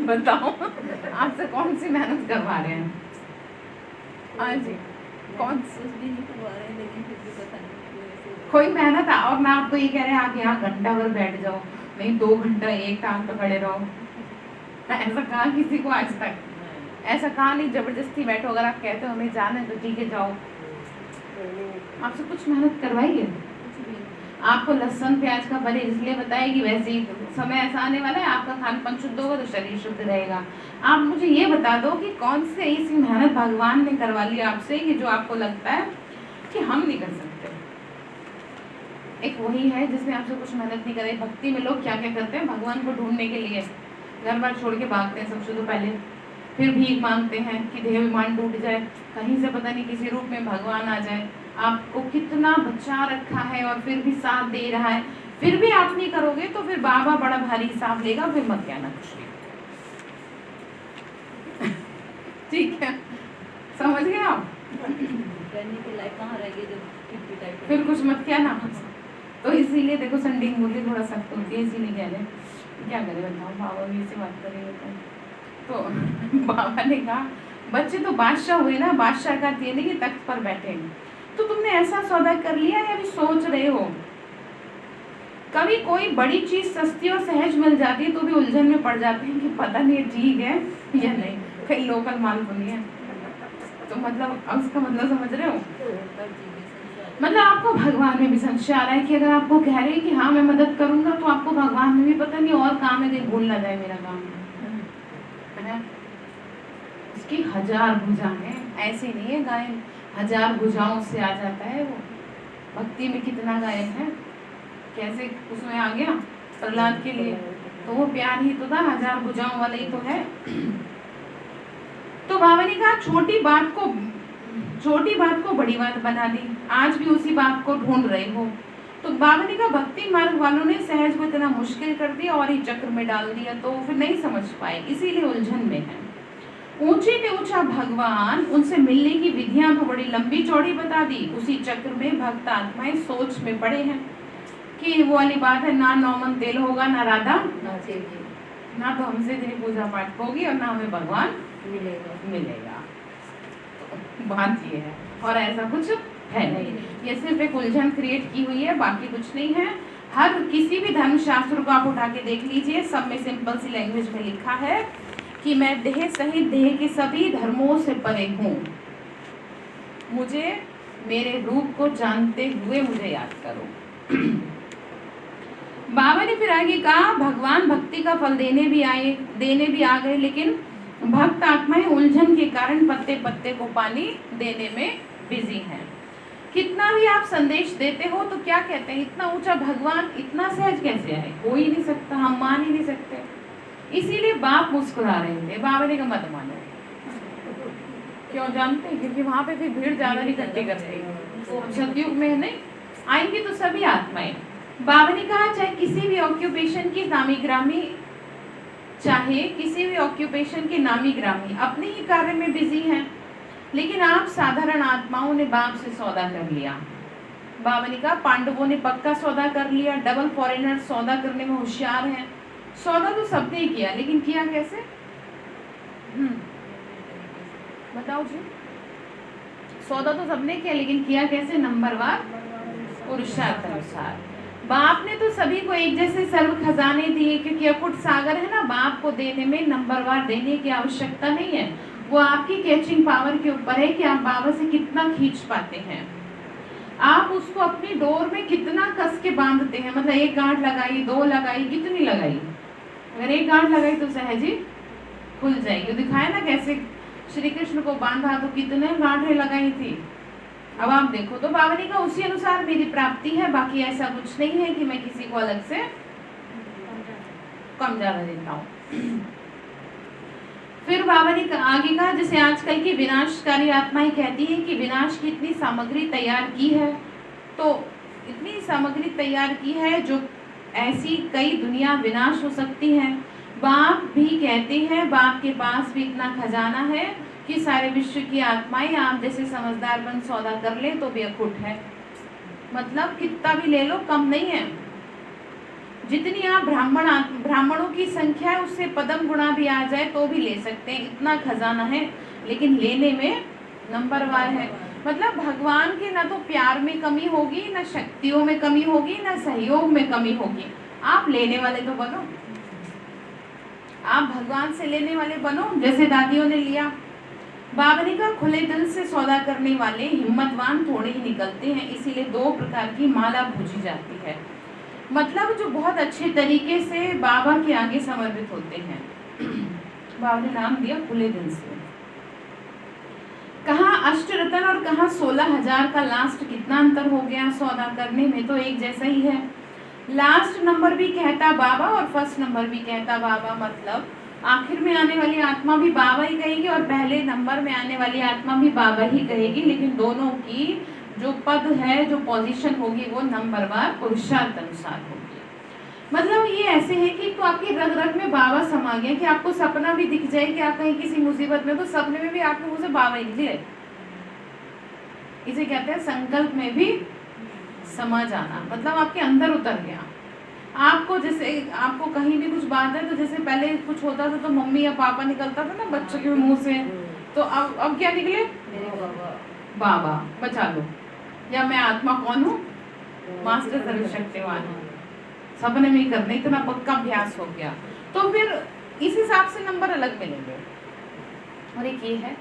बताओ, आपसे कौन सी मेहनत करवा रहे हैं? हाँ जी, कौन सी भी नहीं करवा रहे हैं, लेकिन फिर भी पता नहीं कोई मेहनत। और मैं आपको ये कह रहे हैं आप यहाँ घंटा भर बैठ जाओ, नहीं 2 घंटा एक टांग पे खड़े रहो। ऐसा कहा किसी को आज तक? ऐसा कहा नहीं, जबरदस्ती बैठो। अगर आप कहते हो हमें जाना है तो ठीक है जाओ। आपसे कुछ मेहनत करवाइए। आपको लहसुन प्याज का परहेज इसलिए बताएगी, वैसे ही समय ऐसा आने वाला है आपका खान पान शुद्ध होगा तो शरीर शुद्ध रहेगा। आप मुझे ये बता दो कि कौन से ऐसी मेहनत भगवान ने करवा ली आपसे कि जो आपको लगता है कि हम नहीं कर सकते। एक वही है जिसने आपसे कुछ मेहनत नहीं कराई। भक्ति में लोग क्या क्या करते हैं? भगवान को ढूंढने के लिए घर बार छोड़ के भागते हैं सबसे तो पहले, फिर भीख मांगते हैं कि देह विमान टूट जाए, कहीं से पता नहीं किसी रूप में भगवान आ जाए। आपको कितना बचा रखा है और फिर भी साथ दे रहा है, फिर भी आप नहीं करोगे तो फिर बाबा बड़ा भारी हिसाब लेगा। फिर मत कहना कुछ भी। ठीक है, समझ गए आप? फिर कुछ मत कहना। तो इसीलिए देखो संडे की मूर्ति थोड़ा सख्त होती है, इसीलिए कह रहे क्या करें बताओ, बाबा भी ऐसे बात करेंगे तो बाबा ने कहा बच्चे तो बादशाह हुए ना, बादशाह का तेने के तख्त पर बैठे, तो तुमने ऐसा सौदा कर लिया या अभी सोच रहे हो? कभी कोई बड़ी चीज सस्ती और सहज मिल जाती है तो भी उलझन में पड़ जाते हैं कि पता नहीं ठीक है या नहीं, कहीं लोकल माल तो नहीं है। तो मतलब अब उसका मतलब समझ रहे हो, मतलब आपको भगवान में भी संशय आ रहा है कि अगर आपको कह रहे हैं कि हाँ मैं मदद करूंगा, तो आपको भगवान में भी पता नहीं और काम है, कहीं भूल ना जाए मेरा काम है। उसकी 1000 भुजा है, ऐसे नहीं है गायन 1000 भुजाओं से आ जाता है वो। भक्ति में कितना गायन है, कैसे उसमें आ गया प्रहलाद के लिए, तो वो प्यार ही तो था, 1000 भुजाओं वाला ही तो है। तो बाबा ने कहा छोटी बात को बड़ी बात बना दी, आज भी उसी बात को ढूंढ रहे हो। तो बाबा ने कहा भक्ति मार्ग वालों ने सहज को इतना मुश्किल कर दिया और ही चक्र में डाल दिया, तो फिर नहीं समझ पाए, इसीलिए उलझन में है। ऊंचे में ऊंचा भगवान, उनसे मिलने की विधियां तो बड़ी लंबी चौड़ी बता दी, उसी चक्र में भक्त आत्माएं सोच में पड़े हैं कि वो वाली बात है, ना नौमन तेल होगा, ना राधा, ना तो हमसे तेरी पूजा पाठ होगी और ना हमें भगवान मिलेगा। तो बात ये है, और ऐसा कुछ है नहीं, ये सिर्फ एक उलझन क्रिएट की हुई है, बाकी कुछ नहीं है। हर किसी भी धर्म शास्त्र को आप उठा के देख लीजिए, सब में सिंपल सी लैंग्वेज में लिखा है कि मैं देह सहित देह के सभी धर्मों से परे हूँ, मुझे मेरे रूप को जानते हुए मुझे याद करो। बाबा ने फिर आगे कहा भगवान भक्ति का फल देने भी आ गए, लेकिन भक्त आत्माएं उलझन के कारण पत्ते पत्ते को पानी देने में बिजी हैं। कितना भी आप संदेश देते हो तो क्या कहते हैं, इतना ऊंचा भगवान इतना सहज कैसे आए, हो ही नहीं सकता, हम मान ही नहीं सकते। इसीलिए बाप मुस्कुरा रहे थे, बाबा ने कहा मत मानो। क्यों जानते हैं, क्योंकि वहां पे फिर भीड़ ज्यादा इकट्ठी करते हैं, सतयुग में नहीं आएंगे तो सभी आत्माएं। बाबा ने कहा चाहे किसी भी ऑक्यूपेशन की नामी ग्रामी, चाहे किसी भी ऑक्यूपेशन के नामी ग्रामी अपने ही कार्य में बिजी हैं, लेकिन आप साधारण आत्माओं ने बाप से सौदा कर लिया। बाबा ने कहा पांडवों ने पक्का सौदा कर लिया, डबल फॉरेनर सौदा करने में होशियार हैं। सौदा तो सबने ही किया, लेकिन किया कैसे? बताओ जी, सौदा तो सबने किया, लेकिन किया कैसे? नंबरवार पुरुषार्थ अनुसार। बाप ने तो सभी को एक जैसे सर्व खजाने दिए, क्योंकि अकुट सागर है ना, बाप को देने में नंबरवार देने की आवश्यकता नहीं है, वो आपकी कैचिंग पावर के ऊपर है कि आप बाबा से कितना खींच पाते हैं, आप उसको अपनी डोर में कितना कस के बांधते हैं। मतलब एक गांठ लगाई, 2 लगाई, कितनी लगाई? अगर एक गांठ लगाई तो सहज ही खुल जाएगी। दिखाया ना कैसे श्री कृष्ण को बांधा तो कितने गांठें लगाई थी। अब आप देखो, तो बाबा ने कहा उसी अनुसार मेरी प्राप्ति है, बाकी ऐसा कुछ नहीं है कि मैं किसी को अलग से कम ज्यादा देता हूँ। फिर बाबा ने आगे कहा जैसे आजकल की विनाशकारी आत्माएं कहती हैं कि विनाश की इतनी सामग्री तैयार की है, तो इतनी सामग्री तैयार की है जो ऐसी कई दुनिया विनाश हो सकती है। बाप भी कहते हैं बाप के पास भी इतना खजाना है कि सारे विश्व की आत्माएं आप जैसे समझदार बन सौदा कर ले तो भी अखुट है। मतलब कितना भी ले लो कम नहीं है, जितनी आप ब्राह्मणों की संख्या है उससे पदम गुणा भी आ जाए तो भी ले सकते हैं, इतना खजाना है, लेकिन लेने में नंबरवार है। मतलब भगवान के ना तो प्यार में कमी होगी, ना शक्तियों में कमी होगी, ना सहयोग में कमी होगी। आप लेने वाले तो बनो, आप भगवान से लेने वाले बनो, जैसे दादियों ने लिया। बाबा ने कहा खुले दिल से सौदा करने वाले हिम्मतवान थोड़े ही निकलते हैं, इसीलिए 2 प्रकार की माला पूजी जाती है। मतलब जो बहुत अच्छे तरीके से बाबा के आगे समर्पित होते हैं। बाबा ने नाम दिया खुले दिल से। कहाँ अष्टरत्न और कहाँ 16,000 का लास्ट कितना अंतर हो गया सौदा करने में, तो एक जैसा ही है। लास्ट नंबर भी कहता बाबा और फर्स्ट नंबर भी कहता बाबा, मतलब आखिर में आने वाली आत्मा भी बाबा ही कहेगी और पहले नंबर में आने वाली आत्मा भी बाबा ही कहेगी, लेकिन दोनों की जो पद है, जो पोजीशन होगी, वो नंबरवार पुरुषार्थ अनुसार होगी। मतलब ये ऐसे है कि तो आपकी रग रग में बाबा समा गया कि आपको सपना भी दिख जाए कि आप कहीं किसी मुसीबत में, तो सपने में भी आपके मुंह से बाबा ही निकले। इसे कहते हैं संकल्प में भी समा जाना मतलब आपके अंदर उतर गया। आपको जैसे आपको कहीं भी कुछ बात है तो जैसे पहले कुछ होता था तो मम्मी या पापा निकलता था ना बच्चों के मुंह से, तो अब क्या निकले, बाबा बचा लो, या मैं आत्मा कौन हूँ, मास्टर सर्वशक्तिमान हूँ। सपने में ही करने इतना पक्का अभ्यास हो गया, तो फिर इस हिसाब से नंबर अलग मिलेंगे। और एक ये है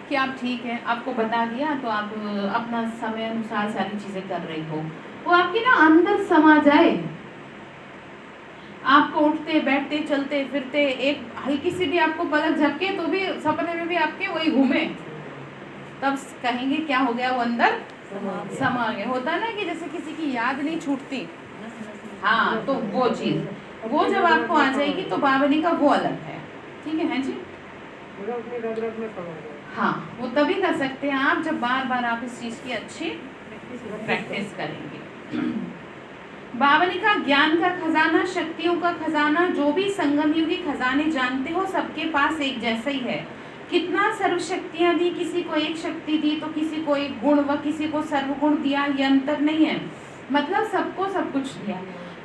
कि आप ठीक है, आपको बता दिया तो आप अपना समय अनुसार सारी चीजें कर रही हो, वो आपके ना अंदर समा जाए। आपको उठते बैठते चलते फिरते एक हल्की सी भी आपको पलक झपके तो भी सपने में भी आपके वही घूमे, तब कहेंगे क्या हो गया, वो अंदर समा गया। होता ना कि जैसे किसी की याद नहीं छूटती, हाँ, तो वो चीज वो जब आपको आ जाएगी तो बावली का वो अलग है। ठीक है जी, हाँ, वो तभी कर सकते हैं आप जब बार बार आप इस चीज की अच्छी प्रैक्टिस करेंगे। बावली का ज्ञान का खजाना, शक्तियों का खजाना, जो भी संगम युगी खजाने जानते हो सबके पास एक जैसा ही है। कितना सर्व शक्तियां दी, किसी को एक शक्ति दी तो किसी को एक गुण व किसी को सर्वगुण दिया, ये अंतर नहीं है, मतलब सबको सब कुछ दिया।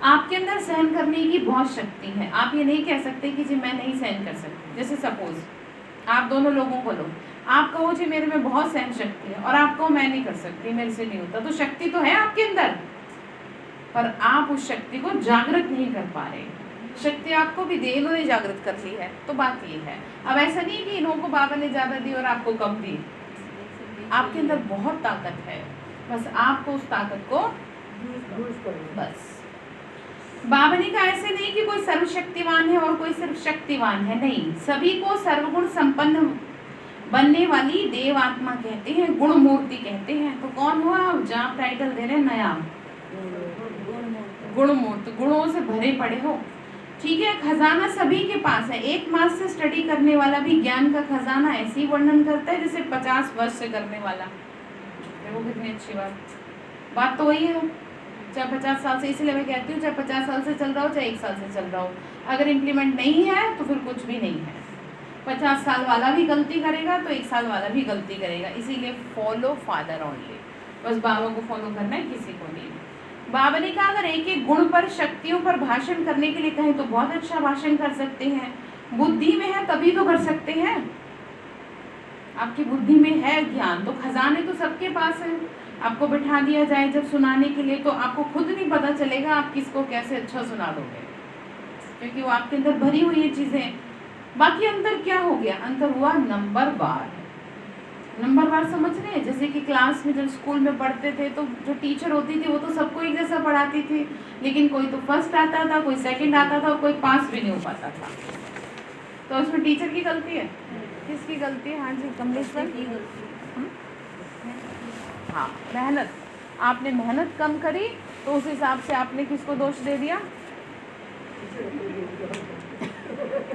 आपके अंदर सहन करने की बहुत शक्ति है, आप ये नहीं कह सकते कि जी मैं नहीं सहन कर सकती। जैसे सपोज आप दोनों लोगों को लो, आप कहो जी मेरे में बहुत सहन शक्ति है और आप कहो मैं नहीं कर सकती, मेरे से नहीं होता, तो शक्ति तो है आपके अंदर, पर आप उस शक्ति को जागृत नहीं कर पा रहे। शक्ति आपको भी दे, इन्होंने जागृत कर ली है, तो बात ये है। अब ऐसा नहीं कि इन्हों को बाबा ने ज्यादा दी और आपको कम दी, आपके अंदर बहुत ताकत है, बस आपको उस ताकत को बस। बावली का ऐसे नहीं कि कोई सर्वशक्तिवान है और कोई सिर्फ शक्तिवान है, नहीं, सभी को सर्वगुण संपन्न बनने वाली देव आत्मा कहते हैं, गुण मूर्ति कहते हैं। तो कौन हुआ, जहाँ टाइटल दे रहे नया गुण मूर्ति, गुणों से भरे पड़े हो। ठीक है, खजाना सभी के पास है। एक मास से स्टडी करने वाला भी ज्ञान का खजाना ऐसे ही वर्णन करता है जैसे 50 वर्ष से करने वाला। वो कितनी अच्छी बात तो वही है, चाहे 50 साल से, इसलिए मैं कहती हूँ चाहे 50 साल से चल रहा हो चाहे 1 साल से चल रहा हो, अगर इम्प्लीमेंट नहीं है तो फिर कुछ भी नहीं है। 50 साल वाला भी गलती करेगा तो 1 साल वाला भी गलती करेगा, इसीलिए फॉलो फादर ओनली, बस बाबा को फॉलो करना है, किसी को नहीं। बाबा ने कहा अगर एक एक गुण पर, शक्तियों पर भाषण करने के लिए कहें तो बहुत अच्छा भाषण कर सकते हैं। बुद्धि में है तभी तो कर सकते हैं, आपकी बुद्धि में है ज्ञान, तो खजाने तो सबके पास है। आपको बिठा दिया जाए जब सुनाने के लिए तो आपको खुद नहीं पता चलेगा आप किसको कैसे अच्छा सुना दोगे, क्योंकि वो आपके अंदर भरी हुई ये चीजें। बाकी अंतर क्या हो गया, अंतर हुआ नंबर वार। नंबर वार समझ रहे हैं, जैसे कि क्लास में जब स्कूल में पढ़ते थे तो जो टीचर होती थी वो तो सबको एक जैसा पढ़ाती थी, लेकिन कोई तो फर्स्ट आता था, कोई सेकंड आता था और कोई पास भी नहीं हो पाता था। तो उसमें टीचर की गलती है, किसकी गलती है? हाँ जी, कमलेश्वर की गलती। हाँ, मेहनत, आपने मेहनत कम करी तो उस हिसाब से आपने किसको दोष दे दिया?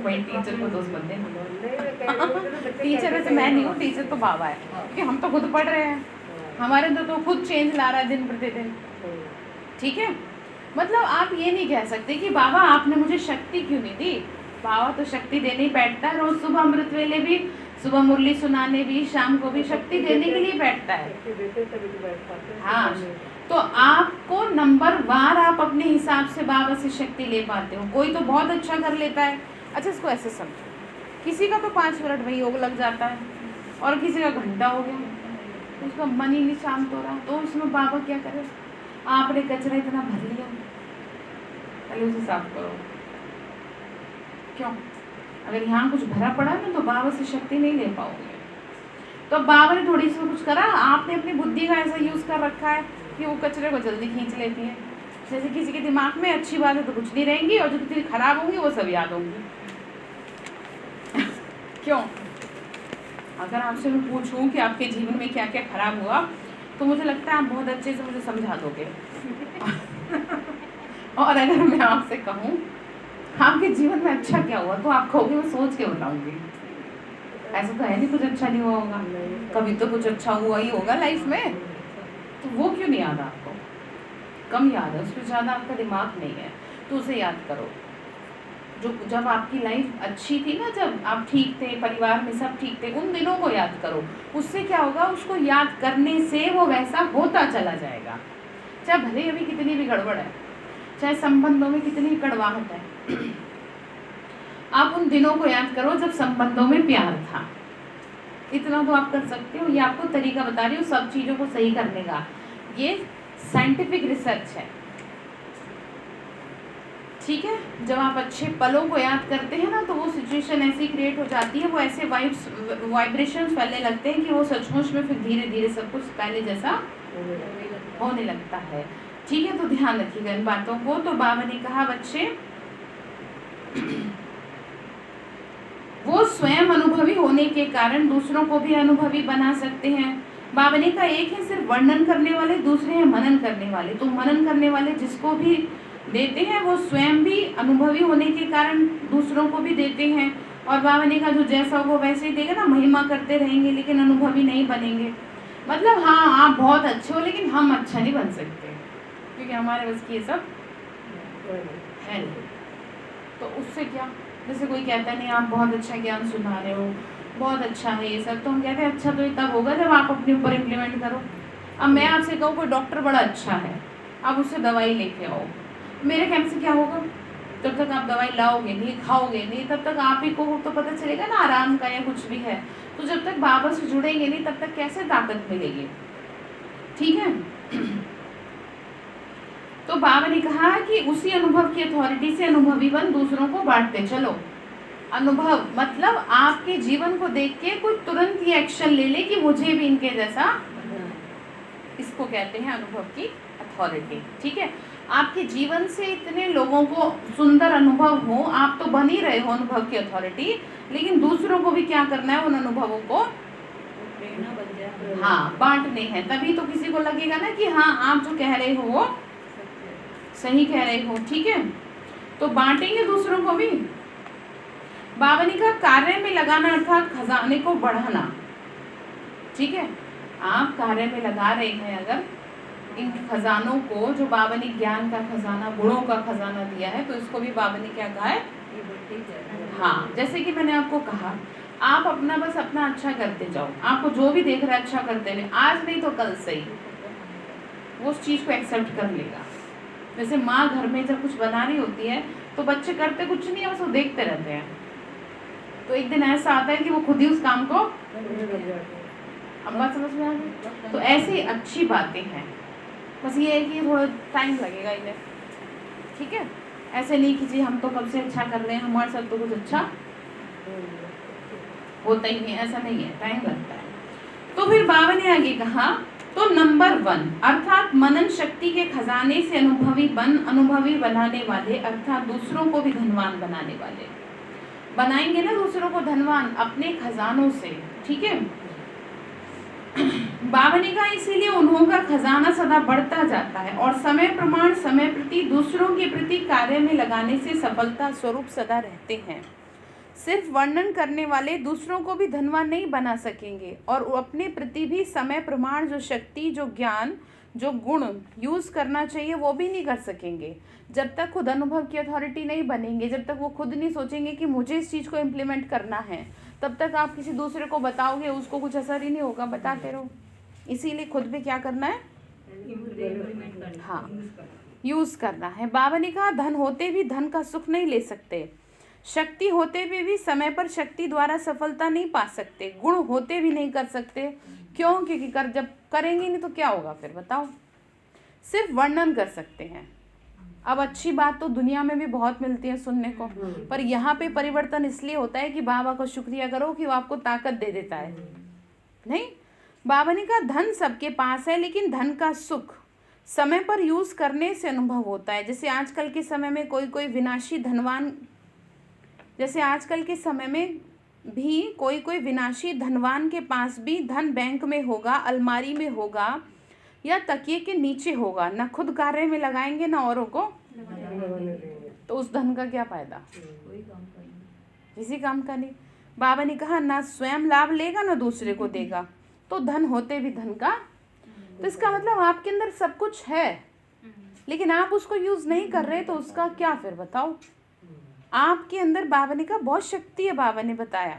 वही टीचर को दोष मत देना। टीचर वैसे मैं नहीं हूँ, टीचर तो बाबा है, क्योंकि हम तो खुद पढ़ रहे हैं, हमारे तो खुद चेंज ला रहा है दिन प्रतिदिन। ठीक है, मतलब आप ये नहीं कह सकते कि बाबा आपने मुझे शक्ति क्यों नहीं दी। बाबा तो शक्ति देने ही बैठता है, रोज सुबह अमृत वेले भी, सुबह मुरली सुनाने भी, शाम को भी शक्ति देने के लिए बैठता है। हाँ, तो आपको नंबर वार आप अपने हिसाब से बाबा से शक्ति ले पाते हो। कोई तो बहुत अच्छा कर लेता है, अच्छा इसको ऐसे समझो, किसी का तो 5 मिनट में योग लग जाता है और किसी का घंटा हो गया, तो उसका मन ही नहीं शांत हो रहा, तो उसमें बाबा क्या करे? आपने कचरा इतना भर लिया, पहले उसे साफ करो। क्यों? अगर यहाँ कुछ भरा पड़ा ना तो बाबा से शक्ति नहीं ले पाओगे। तो बाबा ने थोड़ी सी कुछ करा, आपने अपनी बुद्धि का ऐसा यूज कर रखा है कि वो कचरे को जल्दी खींच लेती है। जैसे किसी के दिमाग में अच्छी बात है तो कुछ नहीं रहेंगी और जो कितनी खराब होंगी वो सब याद होंगी। क्यों? अगर आपसे मैं पूछूं कि आपके जीवन में क्या क्या खराब हुआ तो मुझे लगता है आप बहुत अच्छे से मुझे समझा दोगे। और अगर मैं आपसे कहूँ आपके जीवन में अच्छा क्या हुआ तो आप कहोगे मैं सोच के बताऊंगी। ऐसा तो है नहीं कुछ अच्छा नहीं हुआ होगा, कभी तो कुछ अच्छा हुआ ही होगा लाइफ में, तो वो क्यों नहीं याद आपको? कम याद है, उस पर ज़्यादा आपका दिमाग नहीं है, तो उसे याद करो। जो जब आपकी लाइफ अच्छी थी ना, जब आप ठीक थे, परिवार में सब ठीक थे, उन दिनों को याद करो। उससे क्या होगा, उसको याद करने से वो वैसा होता चला जाएगा। चाहे भले अभी कितनी भी गड़बड़ है, चाहे संबंधों में कितनी कड़वाहट है, आप उन दिनों को याद करो जब संबंधों में प्यार था। इतना तो आप कर सकते हो। ये आपको तरीका बता रही हूँ सब चीजों को सही करने का। ये साइंटिफिक रिसर्च है, ठीक है। जब आप अच्छे पलों को याद करते हैं ना, तो वो सिचुएशन ऐसी क्रिएट हो जाती है, वो ऐसे वाइब्रेशंस फैलने लगते हैं कि वो सचमुच में फिर धीरे धीरे सब कुछ पहले जैसा होने लगता है, ठीक है। तो ध्यान रखिएगा इन बातों को। तो बाबा ने कहा बच्चे, वो स्वयं अनुभवी होने के कारण दूसरों को भी अनुभवी बना सकते हैं। बाबा ने कहा एक है सिर्फ वर्णन करने वाले, दूसरे हैं मनन करने वाले। तो मनन करने वाले जिसको भी देते हैं वो स्वयं भी अनुभवी होने के कारण दूसरों को भी देते हैं। और बाबा ने कहा जो जैसा वो वैसे ही देगा ना, महिमा करते रहेंगे लेकिन अनुभवी नहीं बनेंगे। मतलब हाँ आप बहुत अच्छे हो लेकिन हम अच्छा नहीं बन सकते, क्योंकि हमारे बस की ये सब है नहीं। तो उससे क्या, जैसे कोई कहता नहीं आप बहुत अच्छा ज्ञान सुना रहे हो, बहुत अच्छा है ये सब, तो हम कहते हैं अच्छा तो ये तब होगा जब आप अपने ऊपर इम्प्लीमेंट करो। अब मैं आपसे कहूँ कोई डॉक्टर बड़ा अच्छा है, आप उससे दवाई लेके आओ, मेरे कहने से क्या होगा? जब तक आप दवाई लाओगे नहीं, खाओगे नहीं, तब तक आप ही को तो पता चलेगा ना आराम का या कुछ भी है। तो जब तक बाबा से जुड़ेंगे नहीं तब तक कैसे ताकत मिलेगी, ठीक है। तो बाबा ने कहा कि उसी अनुभव की अथॉरिटी से अनुभवी बन दूसरों को बांटते चलो। अनुभव मतलब आपके जीवन को देख के कोई तुरंत ये एक्शन ले ले कि मुझे भी इनके जैसा, इसको कहते हैं अनुभव की अथॉरिटी, ठीक है। आपके जीवन से इतने लोगों को सुंदर अनुभव हो, आप तो बन ही रहे हो अनुभव की अथॉरिटी, लेकिन दूसरों को भी क्या करना है, उन अनुभवों को हाँ बांटने हैं। तभी तो किसी को लगेगा ना कि हाँ आप जो कह रहे हो वो सही कह रहे हो, ठीक है। तो बांटेंगे दूसरों को भी। बाबा ने कहा कार्य में लगाना अर्थात खजाने को बढ़ाना, ठीक है। आप कार्य में लगा रहे हैं अगर इन खजानों को, जो बाबा ने ज्ञान का खजाना, गुणों का खजाना दिया है, तो इसको भी बाबा ने क्या कहा है, हाँ। जैसे कि मैंने आपको कहा आप अपना बस अपना अच्छा करते जाओ, आपको जो भी देख रहा है अच्छा करते रहे, आज नहीं तो कल सही वो उस चीज को एक्सेप्ट कर लेगा। जैसे माँ घर में जब कुछ बना रही होती है तो बच्चे करते कुछ नहीं है, बस वो देखते रहते हैं। तो एक दिन ऐसा आता है कि वो खुद ही उस काम को, अब बात समझ में आ गई। तो ऐसी अच्छी बातें हैं, बस ये है कि थोड़ा टाइम लगेगा इन्हें, ठीक है। ऐसे नहीं कि जी हम तो कब से अच्छा कर रहे हैं, हमारे साथ तो कुछ अच्छा होता ही नहीं, ऐसा नहीं है, टाइम लगता है। तो फिर बाबा ने आगे कहा, तो नंबर 1 अर्थात मनन शक्ति के खजाने से अनुभवी बनाने वाले, अर्थात दूसरों को भी धनवान बनाने वाले। बनाएंगे ना दूसरों को धनवान अपने खजानों से, ठीक है। बाबा ने कहा इसीलिए उन्हों का खजाना सदा बढ़ता जाता है और समय प्रमाण समय प्रति दूसरों के प्रति कार्य में लगाने से सफलता स्वरूप सदा रहते हैं। सिर्फ वर्णन करने वाले दूसरों को भी धनवान नहीं बना सकेंगे और अपने प्रति भी समय प्रमाण, जो शक्ति, जो ज्ञान, जो गुण यूज करना चाहिए वो भी नहीं कर सकेंगे। जब तक खुद अनुभव की अथॉरिटी नहीं बनेंगे, जब तक वो खुद नहीं सोचेंगे कि मुझे इस चीज़ को इम्प्लीमेंट करना है, तब तक आप किसी दूसरे को बताओगे उसको कुछ असर ही नहीं होगा, बताते रहो। इसीलिए खुद भी क्या करना है, हाँ यूज करना है। बाबा ने कहा धन होते भी धन का सुख नहीं ले सकते, शक्ति होते भी समय पर शक्ति द्वारा सफलता नहीं पा सकते, गुण होते भी नहीं कर सकते। क्यों? क्योंकि जब करेंगे नहीं तो क्या होगा फिर बताओ। सिर्फ वर्णन कर सकते हैं। अब अच्छी बात तो दुनिया में भी बहुत मिलती है सुनने को, पर यहाँ पे परिवर्तन इसलिए होता है कि बाबा का शुक्रिया करो कि वो आपको ताकत दे देता है। नहीं, बाबा ने कहा धन सबके पास है, लेकिन धन का सुख समय पर यूज करने से अनुभव होता है। जैसे आजकल के समय में कोई विनाशी धनवान, जैसे आजकल के समय में भी कोई विनाशी धनवान के पास भी धन बैंक में होगा, अलमारी में होगा या तकिए के नीचे होगा, ना खुद कार्य में लगाएंगे ना औरों को, तो उस धन का क्या फायदा, किसी काम का नहीं। बाबा ने कहा ना स्वयं लाभ लेगा ना दूसरे को देगा, तो धन होते भी धन का, तो इसका मतलब आपके अंदर सब कुछ है लेकिन आप उसको यूज नहीं कर रहे, तो उसका क्या फिर बताओ। आपके अंदर बाबा ने कहा बहुत शक्ति है, बाबा ने बताया।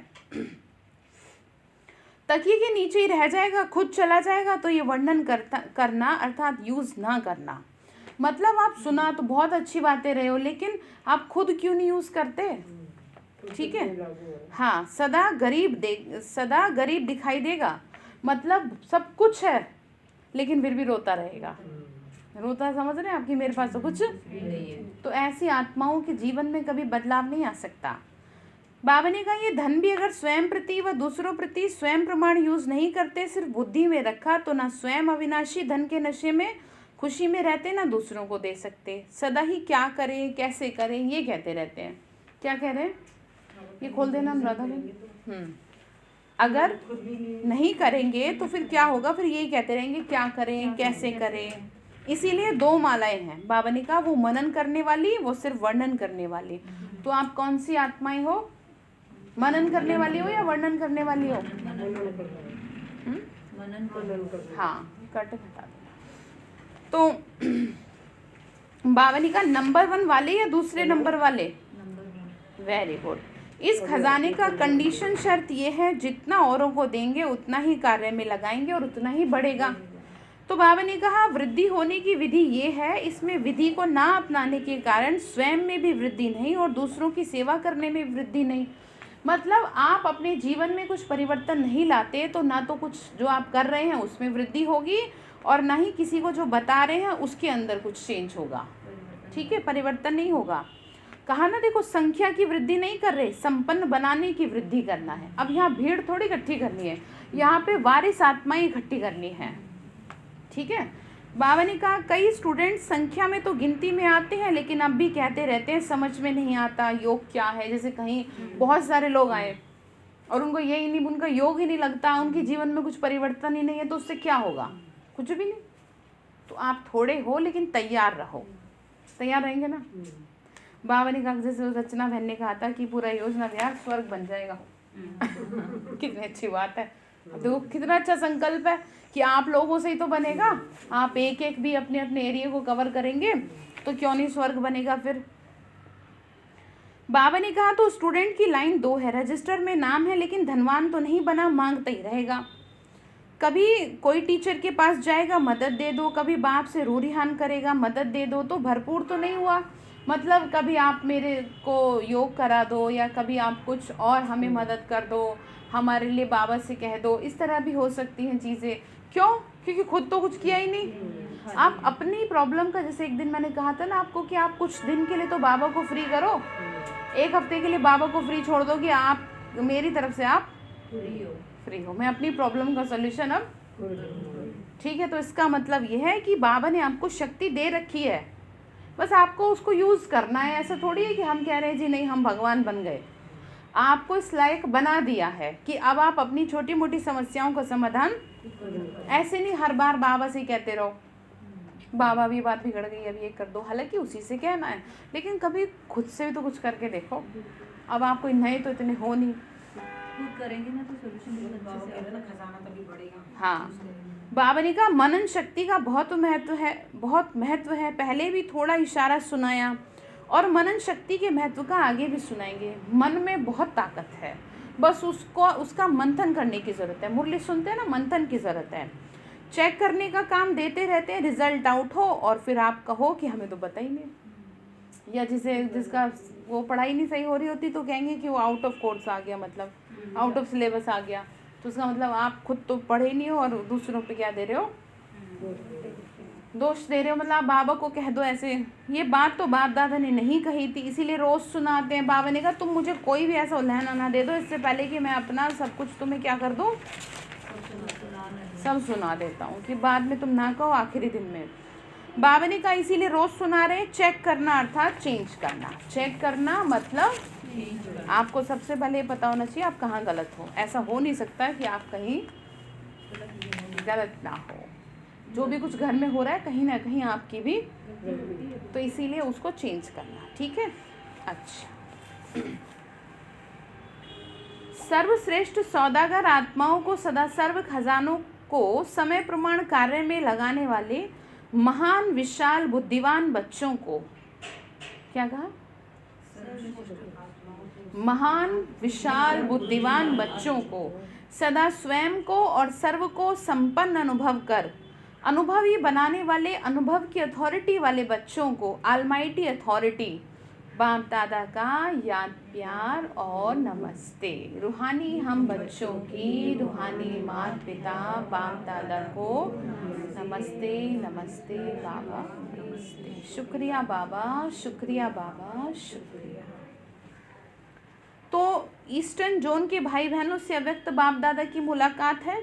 तकिए के नीचे ही रह जाएगा, खुद चला जाएगा, तो ये वर्णन करना अर्थात यूज़ ना करना। मतलब आप सुना तो बहुत अच्छी बातें रहे हो, लेकिन आप खुद क्यों नहीं यूज़ करते? ठीक है, हाँ। सदा गरीब दिखाई देगा, मतलब सब कुछ है लेकिन फिर भी रोता रहेगा। रोता समझ रहे हैं आपकी, मेरे पास तो कुछ नहीं है। तो ऐसी आत्माओं के जीवन में कभी बदलाव नहीं आ सकता। बाबा ने कहा ये धन भी अगर स्वयं प्रति व दूसरों प्रति स्वयं प्रमाण यूज नहीं करते, सिर्फ बुद्धि में रखा, तो ना स्वयं अविनाशी धन के नशे में खुशी में रहते, ना दूसरों को दे सकते। सदा ही क्या करें कैसे करें ये कहते रहते हैं। क्या कह रहे हैं? ये खोल देना अनुराधा बहन। अगर नहीं करेंगे तो फिर क्या होगा? फिर यही कहते रहेंगे क्या करें कैसे करें। इसीलिए 2 मालाएं हैं। बाबा ने कहा वो मनन करने वाली, वो सिर्फ वर्णन करने वाली। तो आप कौन सी आत्माएं हो? मनन करने वाली हो या वर्णन करने वाली हो? हाँ, कट घटा दो। तो बाबा ने कहा नंबर 1 वाले या दूसरे नंबर वाले? Very good. इस खजाने का कंडीशन शर्त ये है, जितना औरों को देंगे उतना ही कार्य में लगाएंगे और उतना ही बढ़ेगा। तो बाबा ने कहा वृद्धि होने की विधि ये है, इसमें विधि को ना अपनाने के कारण स्वयं में भी वृद्धि नहीं और दूसरों की सेवा करने में वृद्धि नहीं। मतलब आप अपने जीवन में कुछ परिवर्तन नहीं लाते तो ना तो कुछ जो आप कर रहे हैं उसमें वृद्धि होगी और ना ही किसी को जो बता रहे हैं उसके अंदर कुछ चेंज होगा। ठीक है, परिवर्तन नहीं होगा। कहा ना, देखो संख्या की वृद्धि नहीं कर रहे, संपन्न बनाने की वृद्धि करना है। अब यहाँ भीड़ थोड़ी इकट्ठी करनी है, यहाँ पे वारिस आत्माएं इकट्ठी करनी है। ठीक है। बाबा ने कहा कई स्टूडेंट संख्या में तो गिनती में आते हैं, लेकिन अब भी कहते रहते हैं समझ में नहीं आता योग क्या है। जैसे कहीं बहुत सारे लोग आए और उनको यही नहीं, उनका योग ही नहीं लगता, उनके जीवन में कुछ परिवर्तन ही नहीं है, तो उससे क्या होगा? कुछ भी नहीं। तो आप थोड़े हो लेकिन तैयार रहो। तैयार रहेंगे ना? बाबा ने कहा जैसे रचना बहन ने कहा था कि पूरा योजना विहार स्वर्ग बन जाएगा। कितनी अच्छी बात है। देखो कितना अच्छा संकल्प है कि आप लोगों से ही तो बनेगा। आप एक एक भी अपने अपने एरिया को कवर करेंगे तो क्यों नहीं स्वर्ग बनेगा फिर। बाबा ने कहा तो स्टूडेंट की लाइन 2 है, रजिस्टर में नाम है लेकिन धनवान तो नहीं बना, मांगता ही रहेगा। कभी कोई टीचर के पास जाएगा मदद दे दो, कभी बाप से रू रिहान करेगा मदद दे दो, तो भरपूर तो नहीं हुआ। मतलब कभी आप मेरे को योग करा दो या कभी आप कुछ और हमें मदद कर दो, हमारे लिए बाबा से कह दो, इस तरह भी हो सकती हैं चीज़ें। क्यों? क्योंकि खुद तो कुछ किया ही नहीं। आप अपनी प्रॉब्लम का, जैसे एक दिन मैंने कहा था ना आपको कि आप कुछ दिन के लिए तो बाबा को फ्री करो, 1 हफ्ते के लिए बाबा को फ्री छोड़ दो कि आप मेरी तरफ से आप फ्री हो, मैं अपनी प्रॉब्लम का सोल्यूशन अब। ठीक है, तो इसका मतलब ये है कि बाबा ने आपको शक्ति दे रखी है, बस आपको उसको यूज़ करना है। ऐसा थोड़ी है कि हम कह रहे हैं जी नहीं हम भगवान बन गए। आपको इस लायक बना दिया है कि अब आप अपनी छोटी मोटी समस्याओं का समाधान, ऐसे नहीं हर बार बाबा से कहते रहो बाबा भी बात बिगड़ गई अब ये कर दो, हालांकि उसी से कहना है लेकिन कभी खुद से भी तो कुछ करके देखो। अब आप कोई नए तो इतने हो नहीं, खुद करेंगे ना तो सोल्यूशन खजाना तभी बढ़ेगा। हाँ, बाबा ने कहा मनन शक्ति का बहुत महत्व है। पहले भी थोड़ा इशारा सुनाया और मनन शक्ति के महत्व का आगे भी सुनाएंगे। मन में बहुत ताकत है, बस उसका मंथन करने की ज़रूरत है। मुरली सुनते हैं ना, मंथन की ज़रूरत है। चेक करने का काम देते रहते हैं, रिजल्ट आउट हो और फिर आप कहो कि हमें तो पता ही नहीं। या जिसका वो पढ़ाई नहीं सही हो रही होती तो कहेंगे कि वो आउट ऑफ कोर्स आ गया, मतलब आउट ऑफ सिलेबस आ गया। तो उसका मतलब आप खुद तो पढ़े नहीं हो और दूसरों पे क्या दे रहे हो? दोष दे रहे हो। मतलब आप बाबा को कह दो ऐसे। ये बात तो बाप दादा ने नहीं कही थी, इसीलिए रोज़ सुनाते हैं। बाबा ने कहा तुम मुझे कोई भी ऐसा उल्लाहना ना दे दो इससे पहले कि मैं अपना सब कुछ तुम्हें क्या कर दूँ, सब सुना देता हूँ, कि बाद में तुम ना कहो आखिरी दिन में। बाबा ने कहा इसीलिए रोज़ सुना रहे। चेक करना अर्थात चेंज करना। चेक करना मतलब आपको सबसे पहले पता होना चाहिए आप कहाँ गलत हो। ऐसा हो नहीं सकता कि आप कहीं गलत ना हो। जो भी कुछ घर में हो रहा है कहीं ना कहीं आपकी भी, तो इसीलिए उसको चेंज करना। ठीक है, अच्छा। सर्वश्रेष्ठ सौदागर आत्माओं को सदा सर्व खजानों को समय प्रमाण कार्य में लगाने वाले महान विशाल बुद्धिवान बच्चों को, क्या कहा? महान विशाल बुद्धिवान बच्चों को सदा स्वयं को और सर्व को संपन्न अनुभव कर अनुभवी बनाने वाले अनुभव की अथॉरिटी वाले बच्चों को ऑलमाइटी अथॉरिटी बाप दादा का याद प्यार और नमस्ते। रूहानी हम बच्चों की रूहानी माता पिता बाप दादा को नमस्ते नमस्ते बाबा नमस्ते। शुक्रिया बाबा, शुक्रिया बाबा, शुक्रिया। तो ईस्टर्न जोन के भाई बहनों से अव्यक्त बाप दादा की मुलाकात है।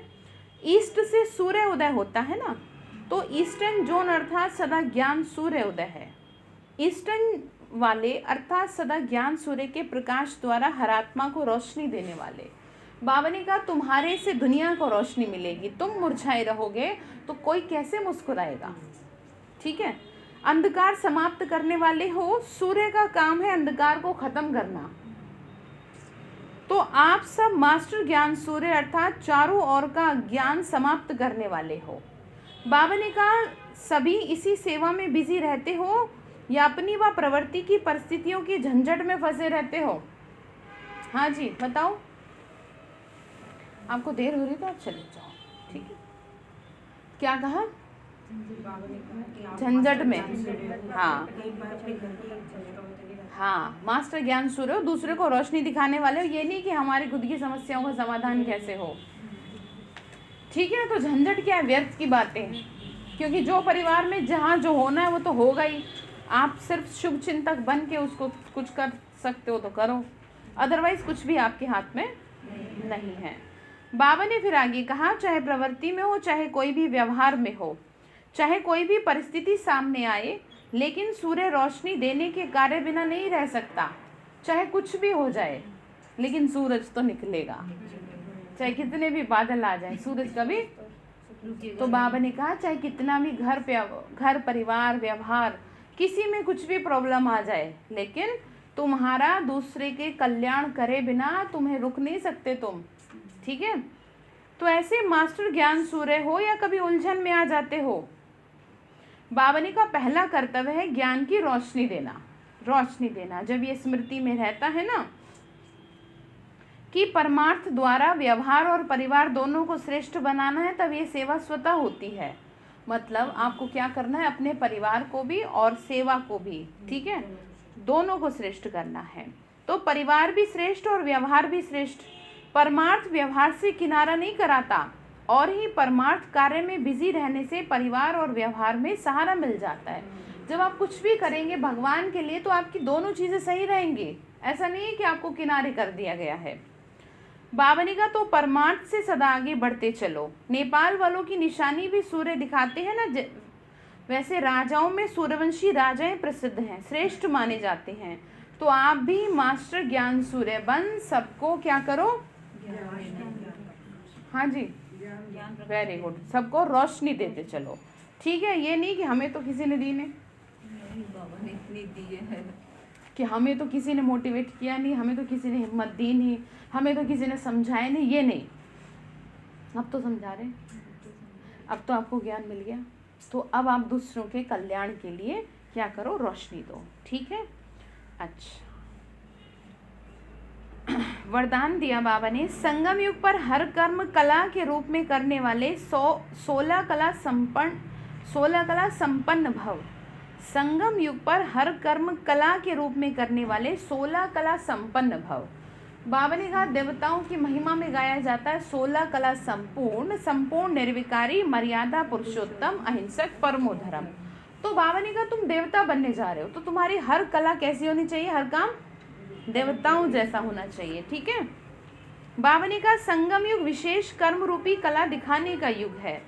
ईस्ट से सूर्य उदय होता है ना, तो ईस्टर्न जोन अर्थात सदा ज्ञान सूर्य उदय है। ईस्टर्न वाले अर्थात सदा ज्ञान सूर्य के प्रकाश द्वारा हर आत्मा को रोशनी देने वाले। बाबा ने कहा तुम्हारे से दुनिया को रोशनी मिलेगी, तुम मुरझाए रहोगे तो कोई कैसे मुस्कुराएगा। ठीक है, अंधकार समाप्त करने वाले हो, सूर्य का काम है अंधकार को खत्म करना। तो आप सब मास्टर ज्ञान सूर्य अर्थात चारों ओर का ज्ञान समाप्त करने वाले हो। बाबा ने कहा सभी इसी सेवा में बिजी रहते हो या अपनी व प्रवृत्ति की परिस्थितियों की झंझट में फंसे रहते हो। हाँ जी बताओ, आपको देर हो रही तो आप चले जाओ। ठीक है, क्या कहा? झंझट में। हाँ हाँ, मास्टर ज्ञान सूर्य हो, दूसरे को रोशनी दिखाने वाले हो। ये नहीं कि हमारी खुद की समस्याओं का समाधान कैसे हो। ठीक है, तो झंझट क्या है, व्यर्थ की बातें, क्योंकि जो परिवार में जहाँ जो होना है वो तो होगा ही। आप सिर्फ शुभ चिंतक बन के उसको कुछ कर सकते हो तो करो, अदरवाइज कुछ भी आपके हाथ में नहीं है। बाबा ने फिर आगे कहा चाहे प्रवृत्ति में हो, चाहे कोई भी व्यवहार में हो, चाहे कोई भी परिस्थिति सामने आए, लेकिन सूर्य रोशनी देने के कार्य बिना नहीं रह सकता। चाहे कुछ भी हो जाए लेकिन सूरज तो निकलेगा, चाहे कितने भी बादल आ जाए सूरज कभी। तो बाबा ने कहा चाहे कितना भी घर परिवार व्यवहार किसी में कुछ भी प्रॉब्लम आ जाए, लेकिन तुम्हारा दूसरे के कल्याण करे बिना तुम्हें रुक नहीं सकते तुम। ठीक है, तो ऐसे मास्टर ज्ञान सूर्य हो या कभी उलझन में आ जाते हो, बाबा ने का पहला कर्तव्य है ज्ञान की रोशनी देना। रोशनी देना जब ये स्मृति में रहता है ना कि परमार्थ द्वारा व्यवहार और परिवार दोनों को श्रेष्ठ बनाना है, तब ये सेवा स्वतः होती है। मतलब आपको क्या करना है, अपने परिवार को भी और सेवा को भी, ठीक है, दोनों को श्रेष्ठ करना है। तो परिवार भी श्रेष्ठ और व्यवहार भी श्रेष्ठ। परमार्थ व्यवहार से किनारा नहीं कराता, और ही परमार्थ कार्य में बिजी रहने से परिवार और व्यवहार में सहारा मिल जाता है। जब आप कुछ भी करेंगे भगवान के लिए तो आपकी दोनों चीज़ें सही रहेंगी। ऐसा नहीं है कि आपको किनारे कर दिया गया है। बाबा ने कहा तो परमार्थ से सदा आगे बढ़ते चलो। नेपाल वालों की निशानी भी सूर्य दिखाते हैं ना, वैसे राजाओं में सूर्यवंशी राजाएं प्रसिद्ध हैं, श्रेष्ठ माने जाते हैं। तो आप भी मास्टर ज्ञान सूर्य बन सबको क्या करो, हाँ जी वेरी गुड, सबको रोशनी देते चलो। ठीक है, ये नहीं कि हमें तो किसी ने दी नहीं, बाबा ने इतनी दी है कि हमें तो किसी ने मोटिवेट किया नहीं, हमें तो किसी ने हिम्मत दी नहीं, हमें तो किसी ने समझाया नहीं, ये नहीं। अब तो समझा रहे, अब तो आपको ज्ञान मिल गया, तो अब आप दूसरों के कल्याण के लिए क्या करो, रोशनी दो। ठीक है, अच्छा वरदान दिया बाबा ने, संगम युग पर हर कर्म कला के रूप में करने वाले 16 कला संपन्न भव। संगम युग पर हर कर्म कला के रूप में करने वाले 16 कला संपन्न भव। बाबा ने कहा देवताओं की महिमा में गाया जाता है 16 कला संपूर्ण, संपूर्ण निर्विकारी, मर्यादा पुरुषोत्तम, अहिंसक, परमो धर्म। तो बाबा ने कहा तुम देवता बनने जा रहे हो, तो तुम्हारी हर कला कैसी होनी चाहिए, हर काम देवताओं जैसा होना चाहिए। ठीक है, बाबा ने कहा संगम युग विशेष कर्म रूपी कला दिखाने का युग है।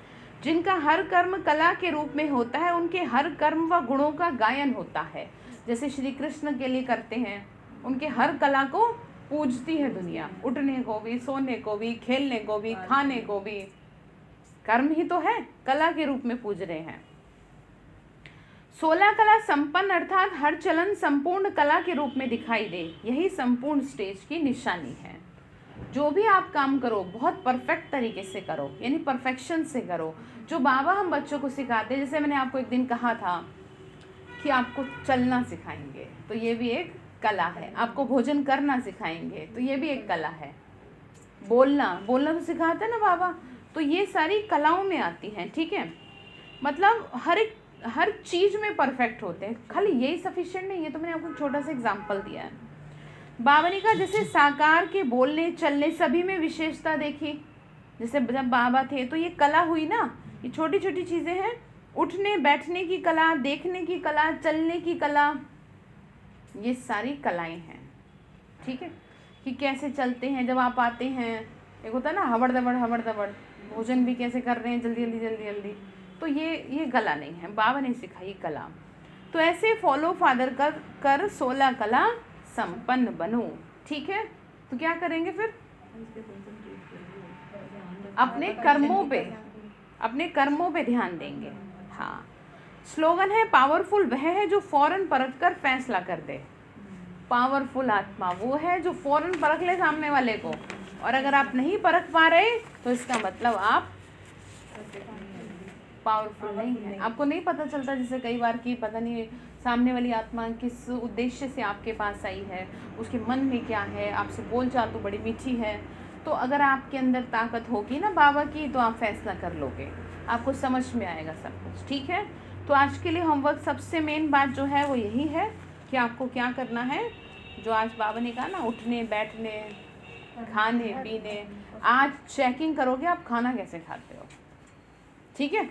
जिनका हर कर्म कला के रूप में होता है, उनके हर कर्म व गुणों का गायन होता है। जैसे श्री कृष्ण के लिए करते हैं, उनके हर कला को पूजती है दुनिया, उठने को भी, सोने को भी, खेलने को भी, खाने को भी, कर्म ही तो है, कला के रूप में पूज रहे हैं। 16 कला संपन्न अर्थात हर चलन संपूर्ण कला के रूप में दिखाई दे, यही संपूर्ण स्टेज की निशानी है। जो भी आप काम करो बहुत परफेक्ट तरीके से करो, यानी परफेक्शन से करो। जो बाबा हम बच्चों को सिखाते हैं, जैसे मैंने आपको एक दिन कहा था कि आपको चलना सिखाएंगे, तो ये भी एक कला है। आपको भोजन करना सिखाएंगे, तो ये भी एक कला है। बोलना तो सिखाते हैं ना बाबा। तो ये सारी कलाओं में आती हैं, ठीक है। मतलब हर चीज़ में परफेक्ट होते हैं, खाली यही सफिशिएंट नहीं है। तो मैंने आपको एक छोटा सा एग्जांपल दिया है। बाबा ने कहा जैसे साकार के बोलने चलने सभी में विशेषता देखी। जैसे जब बाबा थे तो ये कला हुई ना, ये छोटी छोटी चीज़ें हैं, उठने बैठने की कला, देखने की कला, चलने की कला, ये सारी कलाएं हैं, ठीक है। कि कैसे चलते हैं, जब आप आते हैं एक होता है ना हवड़ दबड़, भोजन भी कैसे कर रहे हैं जल्दी, तो ये कला नहीं है, बाबा ने सिखाई कला। तो ऐसे फॉलो फादर कर 16 कला संपन्न बनो, ठीक है। तो क्या करेंगे फिर, अपने कर्मों पे ध्यान देंगे। हाँ, स्लोगन है पावरफुल वह है जो फौरन परख कर फैसला कर दे। पावरफुल आत्मा वो है जो फौरन परख ले सामने वाले को, और अगर आप नहीं परख पा रहे तो इसका मतलब आप पावरफुल नहीं है। आपको नहीं पता चलता जैसे कई बार कि पता नहीं सामने वाली आत्मा किस उद्देश्य से आपके पास आई है, उसके मन में क्या है, आपसे बोलचाल तो बड़ी मीठी है। तो अगर आपके अंदर ताकत होगी ना बाबा की, तो आप फैसला कर लोगे, आपको समझ में आएगा सब कुछ, ठीक है। तो आज के लिए होमवर्क सबसे मेन बात जो है वो यही है कि आपको क्या करना है, जो आज बाबा ने कहा ना, उठने बैठने खाने पीने, आज चेकिंग करोगे आप खाना कैसे खाते हो, ठीक है।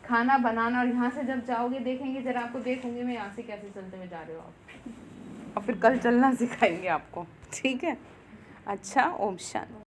खाना बनाना, और यहाँ से जब जाओगे देखेंगे, जरा आपको देखूंगी मैं यहाँ से कैसे चलते हुए जा रहे हो आप, और फिर कल चलना सिखाएंगे आपको, ठीक है। अच्छा, ओम शांति।